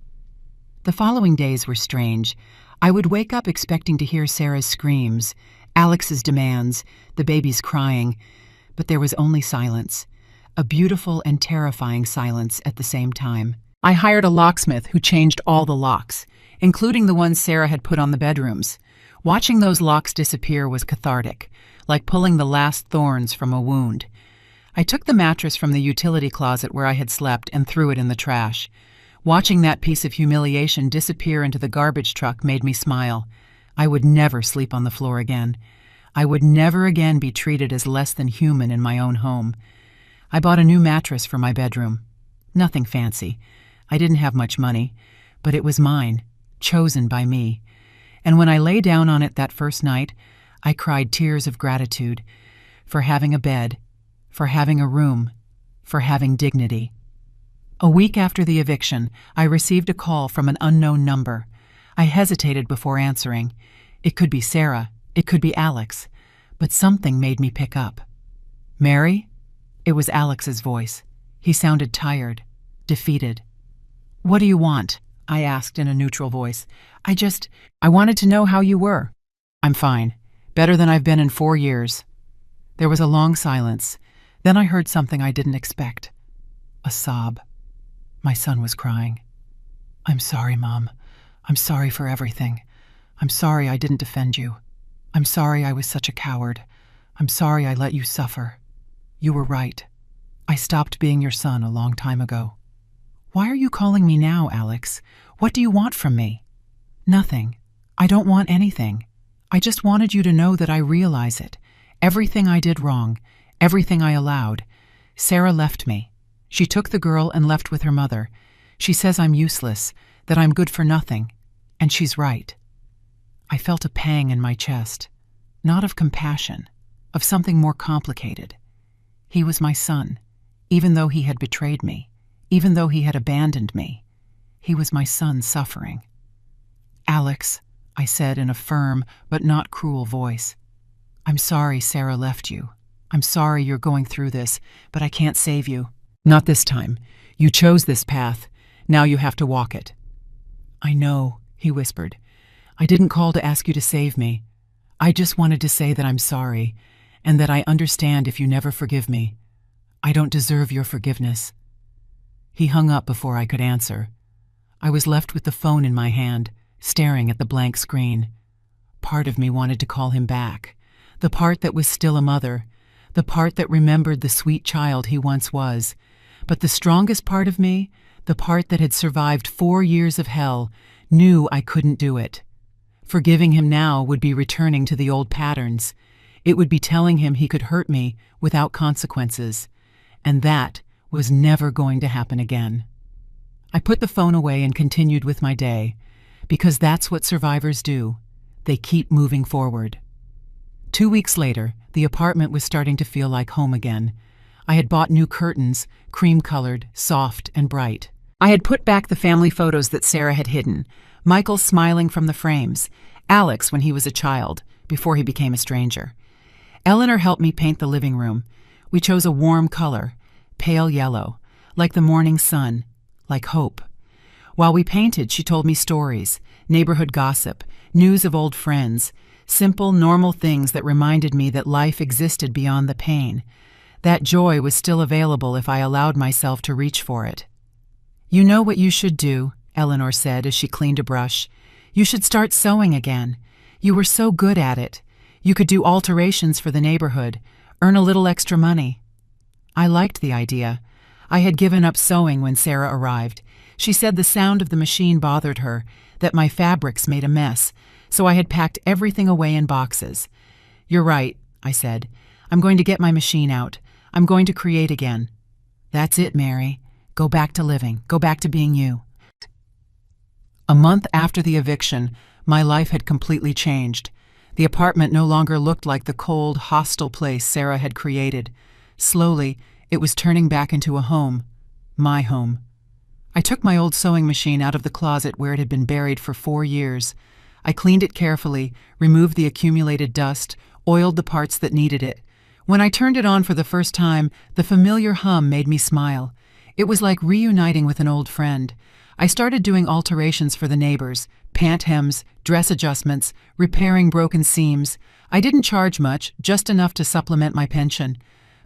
The following days were strange. I would wake up expecting to hear Sarah's screams, Alex's demands, the baby's crying, but there was only silence, a beautiful and terrifying silence at the same time. I hired a locksmith who changed all the locks, including the ones Sarah had put on the bedrooms. Watching those locks disappear was cathartic, like pulling the last thorns from a wound. I took the mattress from the utility closet where I had slept and threw it in the trash. Watching that piece of humiliation disappear into the garbage truck made me smile. I would never sleep on the floor again. I would never again be treated as less than human in my own home. I bought a new mattress for my bedroom. Nothing fancy. I didn't have much money, but it was mine, chosen by me. And when I lay down on it that first night, I cried tears of gratitude for having a bed, for having a room, for having dignity. A week after the eviction, I received a call from an unknown number. I hesitated before answering. It could be Sarah, it could be Alex, but something made me pick up. "Mary?" It was Alex's voice. He sounded tired, defeated. "What do you want?" I asked in a neutral voice. I wanted to know how you were." "I'm fine. Better than I've been in 4 years." There was a long silence. Then I heard something I didn't expect. A sob. My son was crying. "I'm sorry, Mom. I'm sorry for everything. I'm sorry I didn't defend you. I'm sorry I was such a coward. I'm sorry I let you suffer. You were right. I stopped being your son a long time ago." "Why are you calling me now, Alex? What do you want from me?" "Nothing. I don't want anything. I just wanted you to know that I realize it. Everything I did wrong, everything I allowed. Sarah left me. She took the girl and left with her mother. She says I'm useless, that I'm good for nothing. And she's right." I felt a pang in my chest, not of compassion, of something more complicated. He was my son, even though he had betrayed me, even though he had abandoned me. He was my son suffering. "Alex," I said in a firm but not cruel voice, "I'm sorry Sarah left you. I'm sorry you're going through this, but I can't save you. Not this time. You chose this path. Now you have to walk it." "I know," he whispered. "I didn't call to ask you to save me. I just wanted to say that I'm sorry, and that I understand if you never forgive me. I don't deserve your forgiveness." He hung up before I could answer. I was left with the phone in my hand, staring at the blank screen. Part of me wanted to call him back, the part that was still a mother, the part that remembered the sweet child he once was. But the strongest part of me, the part that had survived 4 years of hell, knew I couldn't do it. Forgiving him now would be returning to the old patterns. It would be telling him he could hurt me without consequences. And that was never going to happen again. I put the phone away and continued with my day, because that's what survivors do. They keep moving forward. 2 weeks later, the apartment was starting to feel like home again. I had bought new curtains, cream-colored, soft, and bright. I had put back the family photos that Sarah had hidden, Michael smiling from the frames, Alex when he was a child, before he became a stranger. Eleanor helped me paint the living room. We chose a warm color, pale yellow, like the morning sun, like hope. While we painted, she told me stories, neighborhood gossip, news of old friends, simple, normal things that reminded me that life existed beyond the pain. That joy was still available if I allowed myself to reach for it. "You know what you should do," Eleanor said as she cleaned a brush. "You should start sewing again. You were so good at it. You could do alterations for the neighborhood, earn a little extra money." I liked the idea. I had given up sewing when Sarah arrived. She said the sound of the machine bothered her, that my fabrics made a mess, so I had packed everything away in boxes. "You're right," I said. "I'm going to get my machine out. I'm going to create again." "That's it, Mary. Go back to living. Go back to being you." A month after the eviction, my life had completely changed. The apartment no longer looked like the cold, hostile place Sarah had created. Slowly, it was turning back into a home. My home. I took my old sewing machine out of the closet where it had been buried for 4 years. I cleaned it carefully, removed the accumulated dust, oiled the parts that needed it. When I turned it on for the first time, the familiar hum made me smile. It was like reuniting with an old friend. I started doing alterations for the neighbors, pant hems, dress adjustments, repairing broken seams. I didn't charge much, just enough to supplement my pension.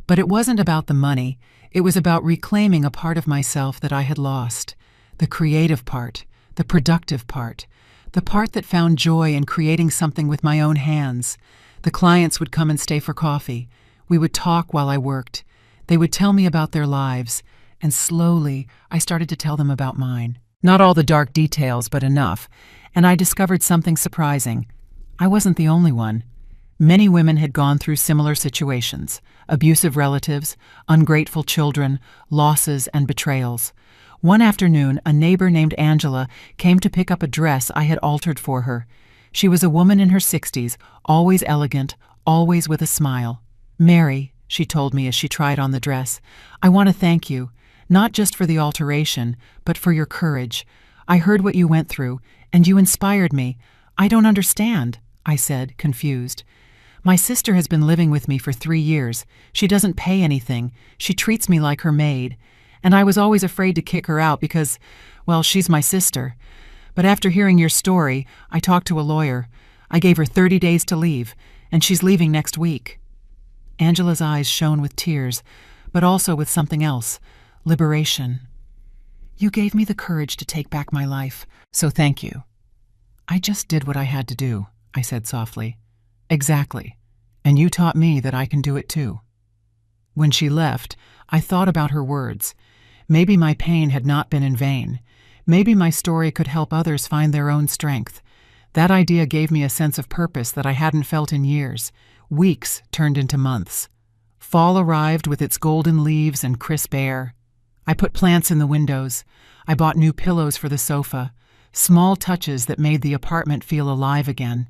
But it wasn't about the money. It was about reclaiming a part of myself that I had lost. The creative part, the productive part, the part that found joy in creating something with my own hands. The clients would come and stay for coffee. We would talk while I worked. They would tell me about their lives, and slowly I started to tell them about mine. Not all the dark details, but enough, and I discovered something surprising. I wasn't the only one. Many women had gone through similar situations: abusive relatives, ungrateful children, losses, and betrayals. One afternoon, a neighbor named Angela came to pick up a dress I had altered for her. She was a woman in her 60s, always elegant, always with a smile. "Mary," she told me as she tried on the dress, "I want to thank you. Not just for the alteration, but for your courage. I heard what you went through, and you inspired me. I don't understand, I said, confused. My sister has been living with me for 3 years. She doesn't pay anything. She treats me like her maid. And I was always afraid to kick her out because, well, she's my sister. But after hearing your story, I talked to a lawyer. I gave her 30 days to leave, and she's leaving next week. Angela's eyes shone with tears, but also with something else, liberation. You gave me the courage to take back my life, so thank you. I just did what I had to do, I said softly. Exactly. And you taught me that I can do it too. When she left, I thought about her words. Maybe my pain had not been in vain. Maybe my story could help others find their own strength. That idea gave me a sense of purpose that I hadn't felt in years. Weeks turned into months. Fall arrived with its golden leaves and crisp air. I put plants in the windows. I bought new pillows for the sofa. Small touches that made the apartment feel alive again.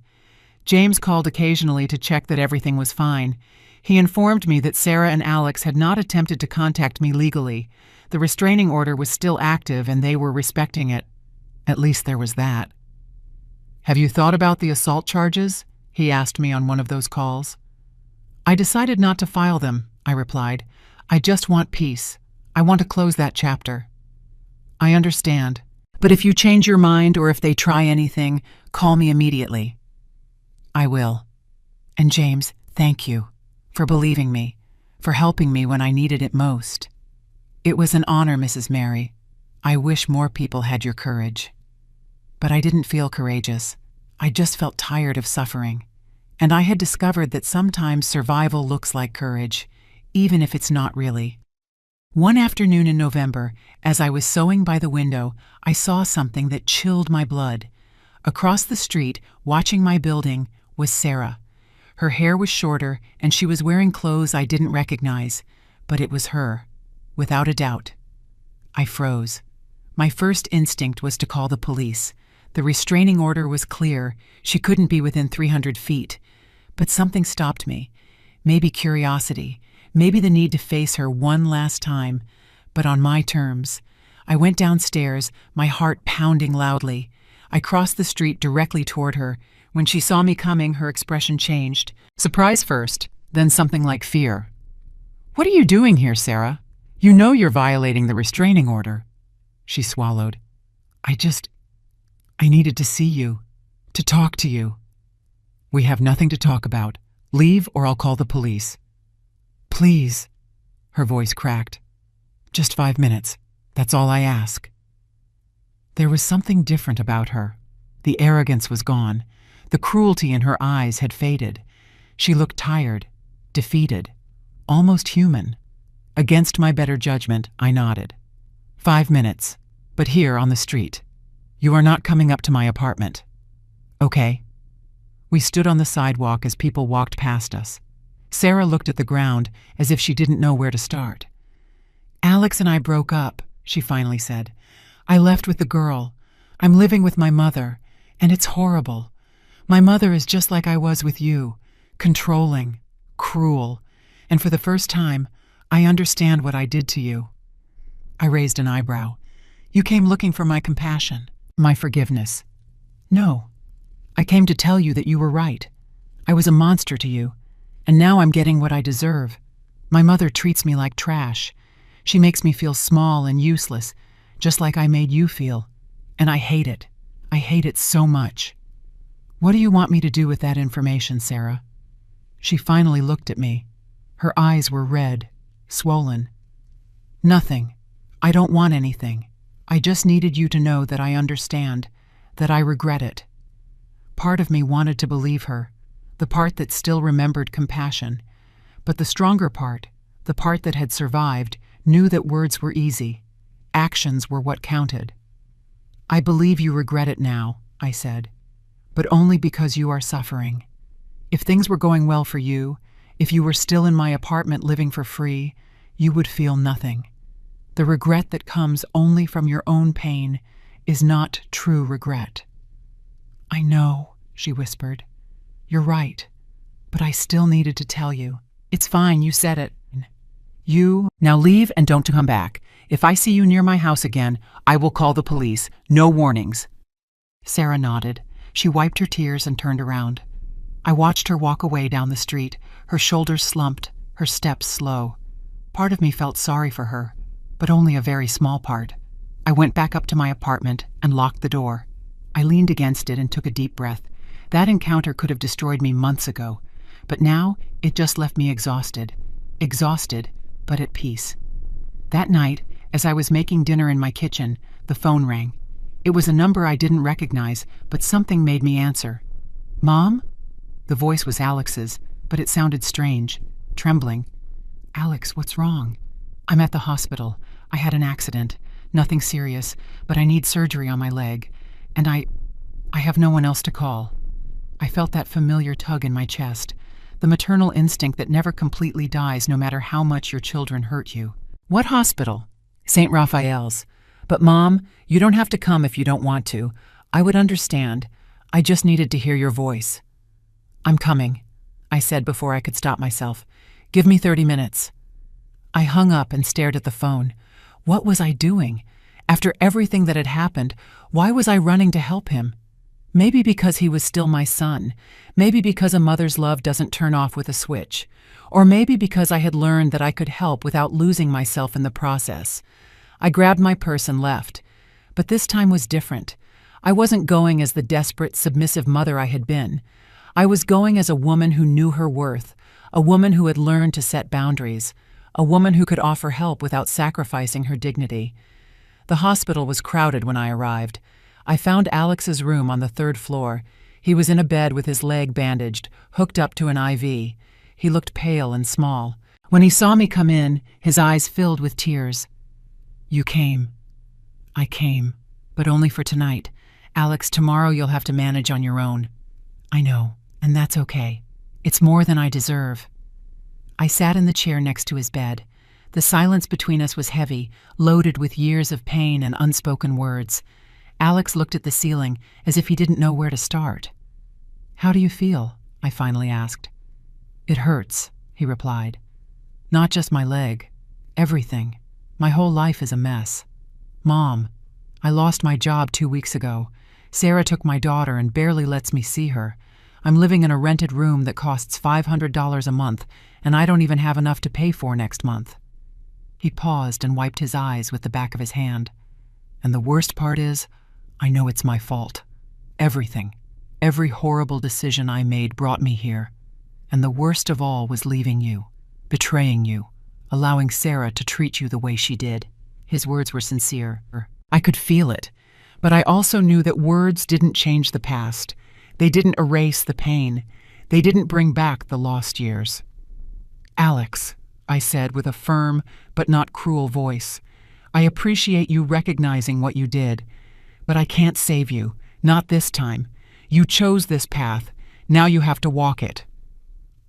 James called occasionally to check that everything was fine. He informed me that Sarah and Alex had not attempted to contact me legally. The restraining order was still active and they were respecting it. At least there was that. Have you thought about the assault charges? He asked me on one of those calls. I decided not to file them, I replied. I just want peace. I want to close that chapter. I understand. But if you change your mind or if they try anything, call me immediately. I will. And James, thank you for believing me, for helping me when I needed it most. It was an honor, Mrs. Mary. I wish more people had your courage. But I didn't feel courageous. I just felt tired of suffering. And I had discovered that sometimes survival looks like courage, even if it's not really. One afternoon in November, as I was sewing by the window, I saw something that chilled my blood. Across the street, watching my building, was Sarah. Her hair was shorter, and she was wearing clothes I didn't recognize, but it was her, without a doubt. I froze. My first instinct was to call the police. The restraining order was clear. She couldn't be within 300 feet. But something stopped me. Maybe curiosity. Maybe the need to face her one last time. But on my terms. I went downstairs, my heart pounding loudly. I crossed the street directly toward her. When she saw me coming, her expression changed. Surprise first, then something like fear. What are you doing here, Sarah? You know you're violating the restraining order. She swallowed. I needed to see you, to talk to you. We have nothing to talk about. Leave or I'll call the police. Please. Her voice cracked. Just 5 minutes. That's all I ask. There was something different about her. The arrogance was gone. The cruelty in her eyes had faded. She looked tired, defeated, almost human. Against my better judgment, I nodded. 5 minutes, but here on the street. You are not coming up to my apartment. Okay. We stood on the sidewalk as people walked past us. Sarah looked at the ground as if she didn't know where to start. Alex and I broke up, she finally said. I left with the girl. I'm living with my mother, and it's horrible. My mother is just like I was with you, controlling, cruel, and for the first time, I understand what I did to you. I raised an eyebrow. You came looking for my compassion, my forgiveness. No, I came to tell you that you were right. I was a monster to you, and now I'm getting what I deserve. My mother treats me like trash. She makes me feel small and useless, just like I made you feel. And I hate it. I hate it so much. What do you want me to do with that information, Sarah? She finally looked at me. Her eyes were red, swollen. Nothing. I don't want anything. I just needed you to know that I understand, that I regret it. Part of me wanted to believe her, the part that still remembered compassion. But the stronger part, the part that had survived, knew that words were easy. Actions were what counted. I believe you regret it now, I said, but only because you are suffering. If things were going well for you, if you were still in my apartment living for free, you would feel nothing. The regret that comes only from your own pain is not true regret. I know, she whispered. You're right, but I still needed to tell you. It's fine, you said it. Now leave and don't come back. If I see you near my house again, I will call the police. No warnings." Sarah nodded. She wiped her tears and turned around. I watched her walk away down the street, her shoulders slumped, her steps slow. Part of me felt sorry for her, but only a very small part. I went back up to my apartment and locked the door. I leaned against it and took a deep breath. That encounter could have destroyed me months ago, but now it just left me exhausted. Exhausted, but at peace. That night, as I was making dinner in my kitchen, the phone rang. It was a number I didn't recognize, but something made me answer. "Mom?" The voice was Alex's, but it sounded strange, trembling. "Alex, what's wrong?" "I'm at the hospital. I had an accident. Nothing serious, but I need surgery on my leg. And I have no one else to call." I felt that familiar tug in my chest, the maternal instinct that never completely dies no matter how much your children hurt you. "What hospital?" "St. Raphael's. But Mom, you don't have to come if you don't want to. I would understand. I just needed to hear your voice." "I'm coming," I said before I could stop myself. "Give me 30 minutes." I hung up and stared at the phone. What was I doing? After everything that had happened, why was I running to help him? Maybe because he was still my son. Maybe because a mother's love doesn't turn off with a switch. Or maybe because I had learned that I could help without losing myself in the process. I grabbed my purse and left. But this time was different. I wasn't going as the desperate, submissive mother I had been. I was going as a woman who knew her worth, a woman who had learned to set boundaries, a woman who could offer help without sacrificing her dignity. The hospital was crowded when I arrived. I found Alex's room on the 3rd floor. He was in a bed with his leg bandaged, hooked up to an IV. He looked pale and small. When he saw me come in, his eyes filled with tears. "You came." "I came, but only for tonight. Alex, tomorrow you'll have to manage on your own." "I know, and that's okay. It's more than I deserve." I sat in the chair next to his bed. The silence between us was heavy, loaded with years of pain and unspoken words. Alex looked at the ceiling as if he didn't know where to start. "How do you feel?" I finally asked. "It hurts," he replied. "Not just my leg. Everything. My whole life is a mess. Mom, I lost my job 2 weeks ago. Sarah took my daughter and barely lets me see her. I'm living in a rented room that costs $500 a month, and I don't even have enough to pay for next month." He paused and wiped his eyes with the back of his hand. "And the worst part is, I know it's my fault. Everything. Every horrible decision I made brought me here. And the worst of all was leaving you, betraying you, allowing Sarah to treat you the way she did." His words were sincere. I could feel it, but I also knew that words didn't change the past. They didn't erase the pain. They didn't bring back the lost years. "Alex," I said with a firm but not cruel voice, "I appreciate you recognizing what you did, but I can't save you, not this time. You chose this path. Now you have to walk it."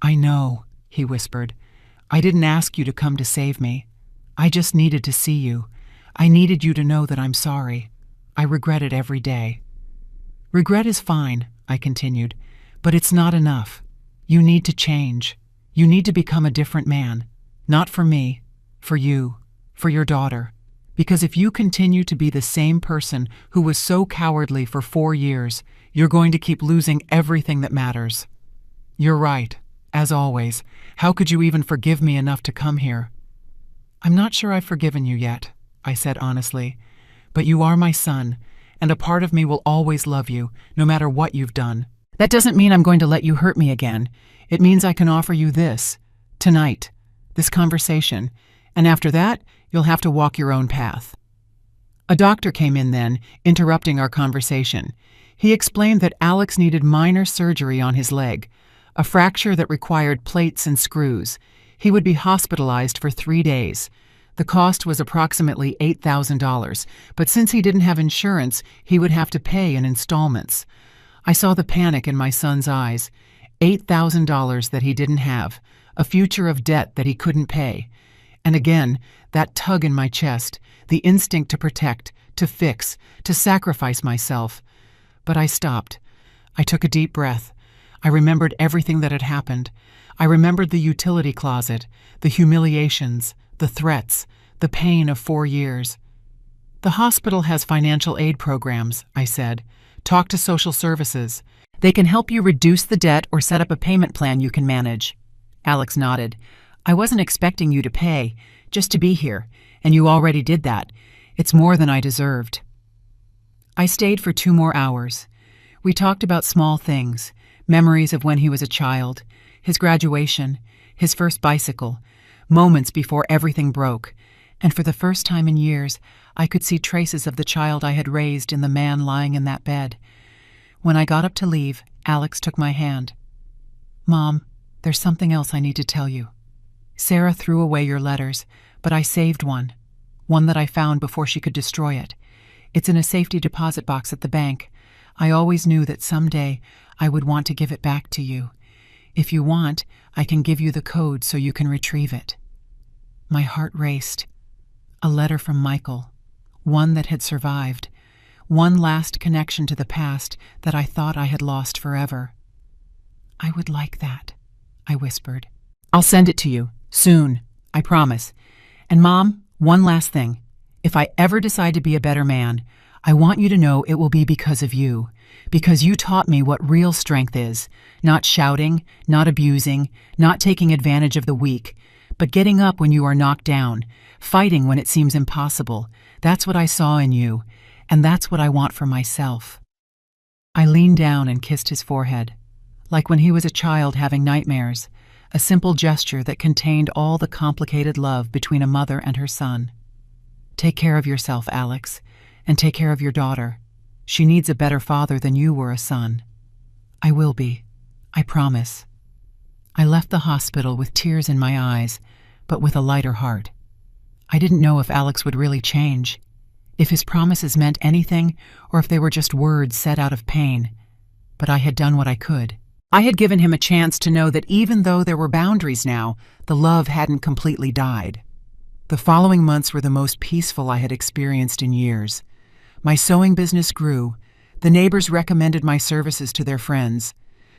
"I know," he whispered. "I didn't ask you to come to save me. I just needed to see you. I needed you to know that I'm sorry. I regret it every day." "Regret is fine," I continued, "but it's not enough. You need to change. You need to become a different man. Not for me, for you, for your daughter. Because if you continue to be the same person who was so cowardly for 4 years, you're going to keep losing everything that matters." "You're right, as always. How could you even forgive me enough to come here?" "I'm not sure I've forgiven you yet," I said honestly. "But you are my son, and a part of me will always love you, no matter what you've done. That doesn't mean I'm going to let you hurt me again. It means I can offer you this, tonight, this conversation, and after that, you'll have to walk your own path." A doctor came in then, interrupting our conversation. He explained that Alex needed minor surgery on his leg, a fracture that required plates and screws. He would be hospitalized for 3 days. The cost was approximately $8,000, but since he didn't have insurance, he would have to pay in installments. I saw the panic in my son's eyes. $8,000 that he didn't have, a future of debt that he couldn't pay. And again, that tug in my chest, the instinct to protect, to fix, to sacrifice myself. But I stopped. I took a deep breath. I remembered everything that had happened. I remembered the utility closet, the humiliations, the threats, the pain of 4 years. The hospital has financial aid programs, I said. Talk to social services. They can help you reduce the debt or set up a payment plan you can manage. Alex nodded. I wasn't expecting you to pay, just to be here, and you already did that. It's more than I deserved. I stayed for 2 more hours. We talked about small things, memories of when he was a child, his graduation, his first bicycle, moments before everything broke, and for the first time in years, I could see traces of the child I had raised in the man lying in that bed. When I got up to leave, Alex took my hand. Mom, there's something else I need to tell you. Sarah threw away your letters, but I saved one that I found before she could destroy it. It's in a safety deposit box at the bank. I always knew that someday I would want to give it back to you. If you want, I can give you the code so you can retrieve it. My heart raced. A letter from Michael, one that had survived, one last connection to the past that I thought I had lost forever. I would like that, I whispered. I'll send it to you, soon, I promise. And Mom, one last thing. If I ever decide to be a better man, I want you to know it will be because of you, because you taught me what real strength is, not shouting, not abusing, not taking advantage of the weak, but getting up when you are knocked down, fighting when it seems impossible. That's what I saw in you, and that's what I want for myself. I leaned down and kissed his forehead, like when he was a child having nightmares, a simple gesture that contained all the complicated love between a mother and her son. Take care of yourself, Alex, and take care of your daughter. She needs a better father than you were a son. I will be. I promise. I left the hospital with tears in my eyes, but with a lighter heart. I didn't know if Alex would really change, if his promises meant anything, or if they were just words said out of pain. But I had done what I could. I had given him a chance to know that even though there were boundaries now, the love hadn't completely died. The following months were the most peaceful I had experienced in years. My sewing business grew. The neighbors recommended my services to their friends.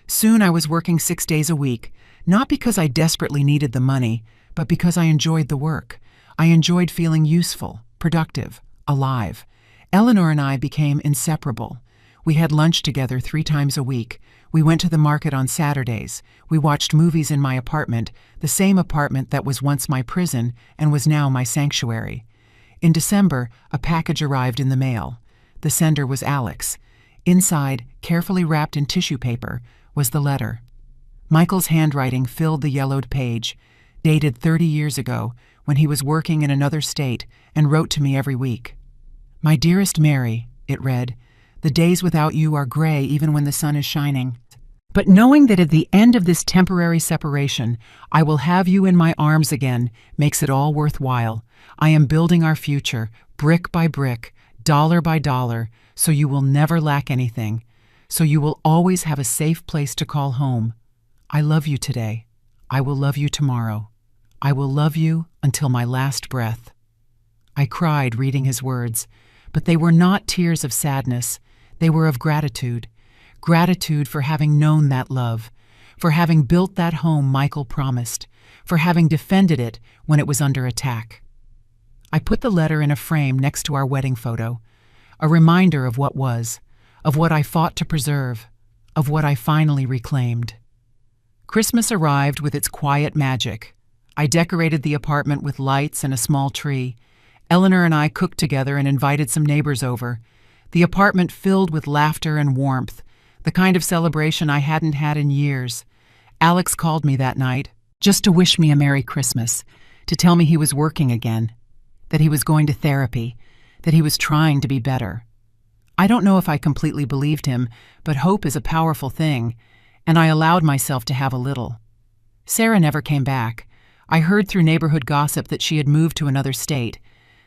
Soon I was working 6 days a week, not because I desperately needed the money, but because I enjoyed the work. I enjoyed feeling useful, productive, alive. Eleanor and I became inseparable. We had lunch together 3 times a week. We went to the market on Saturdays. We watched movies in my apartment, the same apartment that was once my prison and was now my sanctuary. In December, a package arrived in the mail. The sender was Alex. Inside, carefully wrapped in tissue paper, was the letter. Michael's handwriting filled the yellowed page, dated 30 years ago, when he was working in another state and wrote to me every week. My dearest Mary, it read, the days without you are gray even when the sun is shining. But knowing that at the end of this temporary separation, I will have you in my arms again makes it all worthwhile. I am building our future, brick by brick, dollar by dollar, so you will never lack anything, so you will always have a safe place to call home. I love you today. I will love you tomorrow. I will love you until my last breath. I cried reading his words, but they were not tears of sadness. They were of gratitude. Gratitude for having known that love, for having built that home Michael promised, for having defended it when it was under attack. I put the letter in a frame next to our wedding photo, a reminder of what was, of what I fought to preserve, of what I finally reclaimed. Christmas arrived with its quiet magic. I decorated the apartment with lights and a small tree. Eleanor and I cooked together and invited some neighbors over. The apartment filled with laughter and warmth, the kind of celebration I hadn't had in years. Alex called me that night, just to wish me a Merry Christmas, to tell me he was working again, that he was going to therapy, that he was trying to be better. I don't know if I completely believed him, but hope is a powerful thing, and I allowed myself to have a little. Sarah never came back. I heard through neighborhood gossip that she had moved to another state,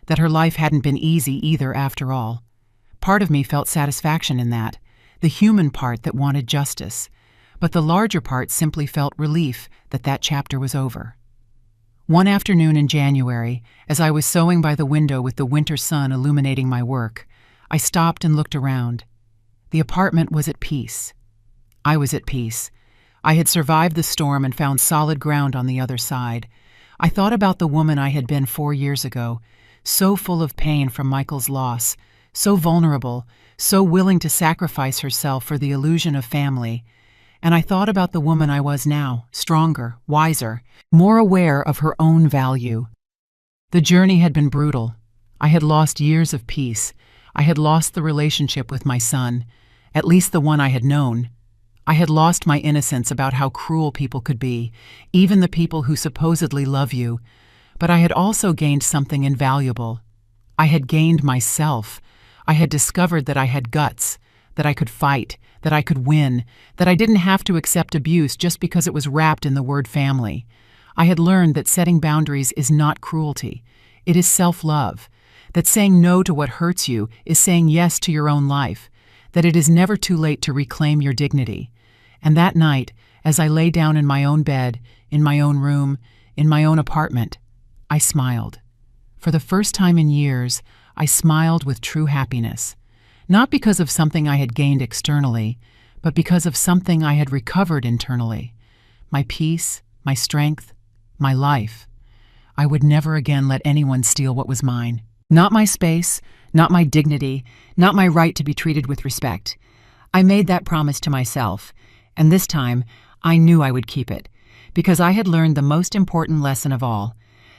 that her life hadn't been easy either after all. Part of me felt satisfaction in that, the human part that wanted justice, but the larger part simply felt relief that that chapter was over. One afternoon in January, as I was sewing by the window with the winter sun illuminating my work, I stopped and looked around. The apartment was at peace. I was at peace. I had survived the storm and found solid ground on the other side. I thought about the woman I had been 4 years ago, so full of pain from Michael's loss, so vulnerable, so willing to sacrifice herself for the illusion of family. And I thought about the woman I was now, stronger, wiser, more aware of her own value. The journey had been brutal. I had lost years of peace. I had lost the relationship with my son, at least the one I had known. I had lost my innocence about how cruel people could be, even the people who supposedly love you. But I had also gained something invaluable. I had gained myself. I had discovered that I had guts, that I could fight, that I could win, that I didn't have to accept abuse just because it was wrapped in the word family. I had learned that setting boundaries is not cruelty. It is self-love. That saying no to what hurts you is saying yes to your own life. That it is never too late to reclaim your dignity. And that night, as I lay down in my own bed, in my own room, in my own apartment, I smiled. For the first time in years, I smiled with true happiness. Not because of something I had gained externally, but because of something I had recovered internally. My peace, my strength, my life. I would never again let anyone steal what was mine. Not my space, not my dignity, not my right to be treated with respect. I made that promise to myself, and this time I knew I would keep it, because I had learned the most important lesson of all,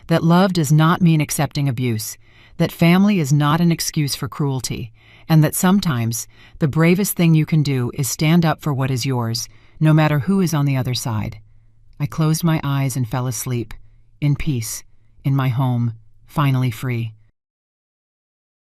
that love does not mean accepting abuse, that family is not an excuse for cruelty, and that sometimes the bravest thing you can do is stand up for what is yours, no matter who is on the other side. I closed my eyes and fell asleep, in peace, in my home, finally free.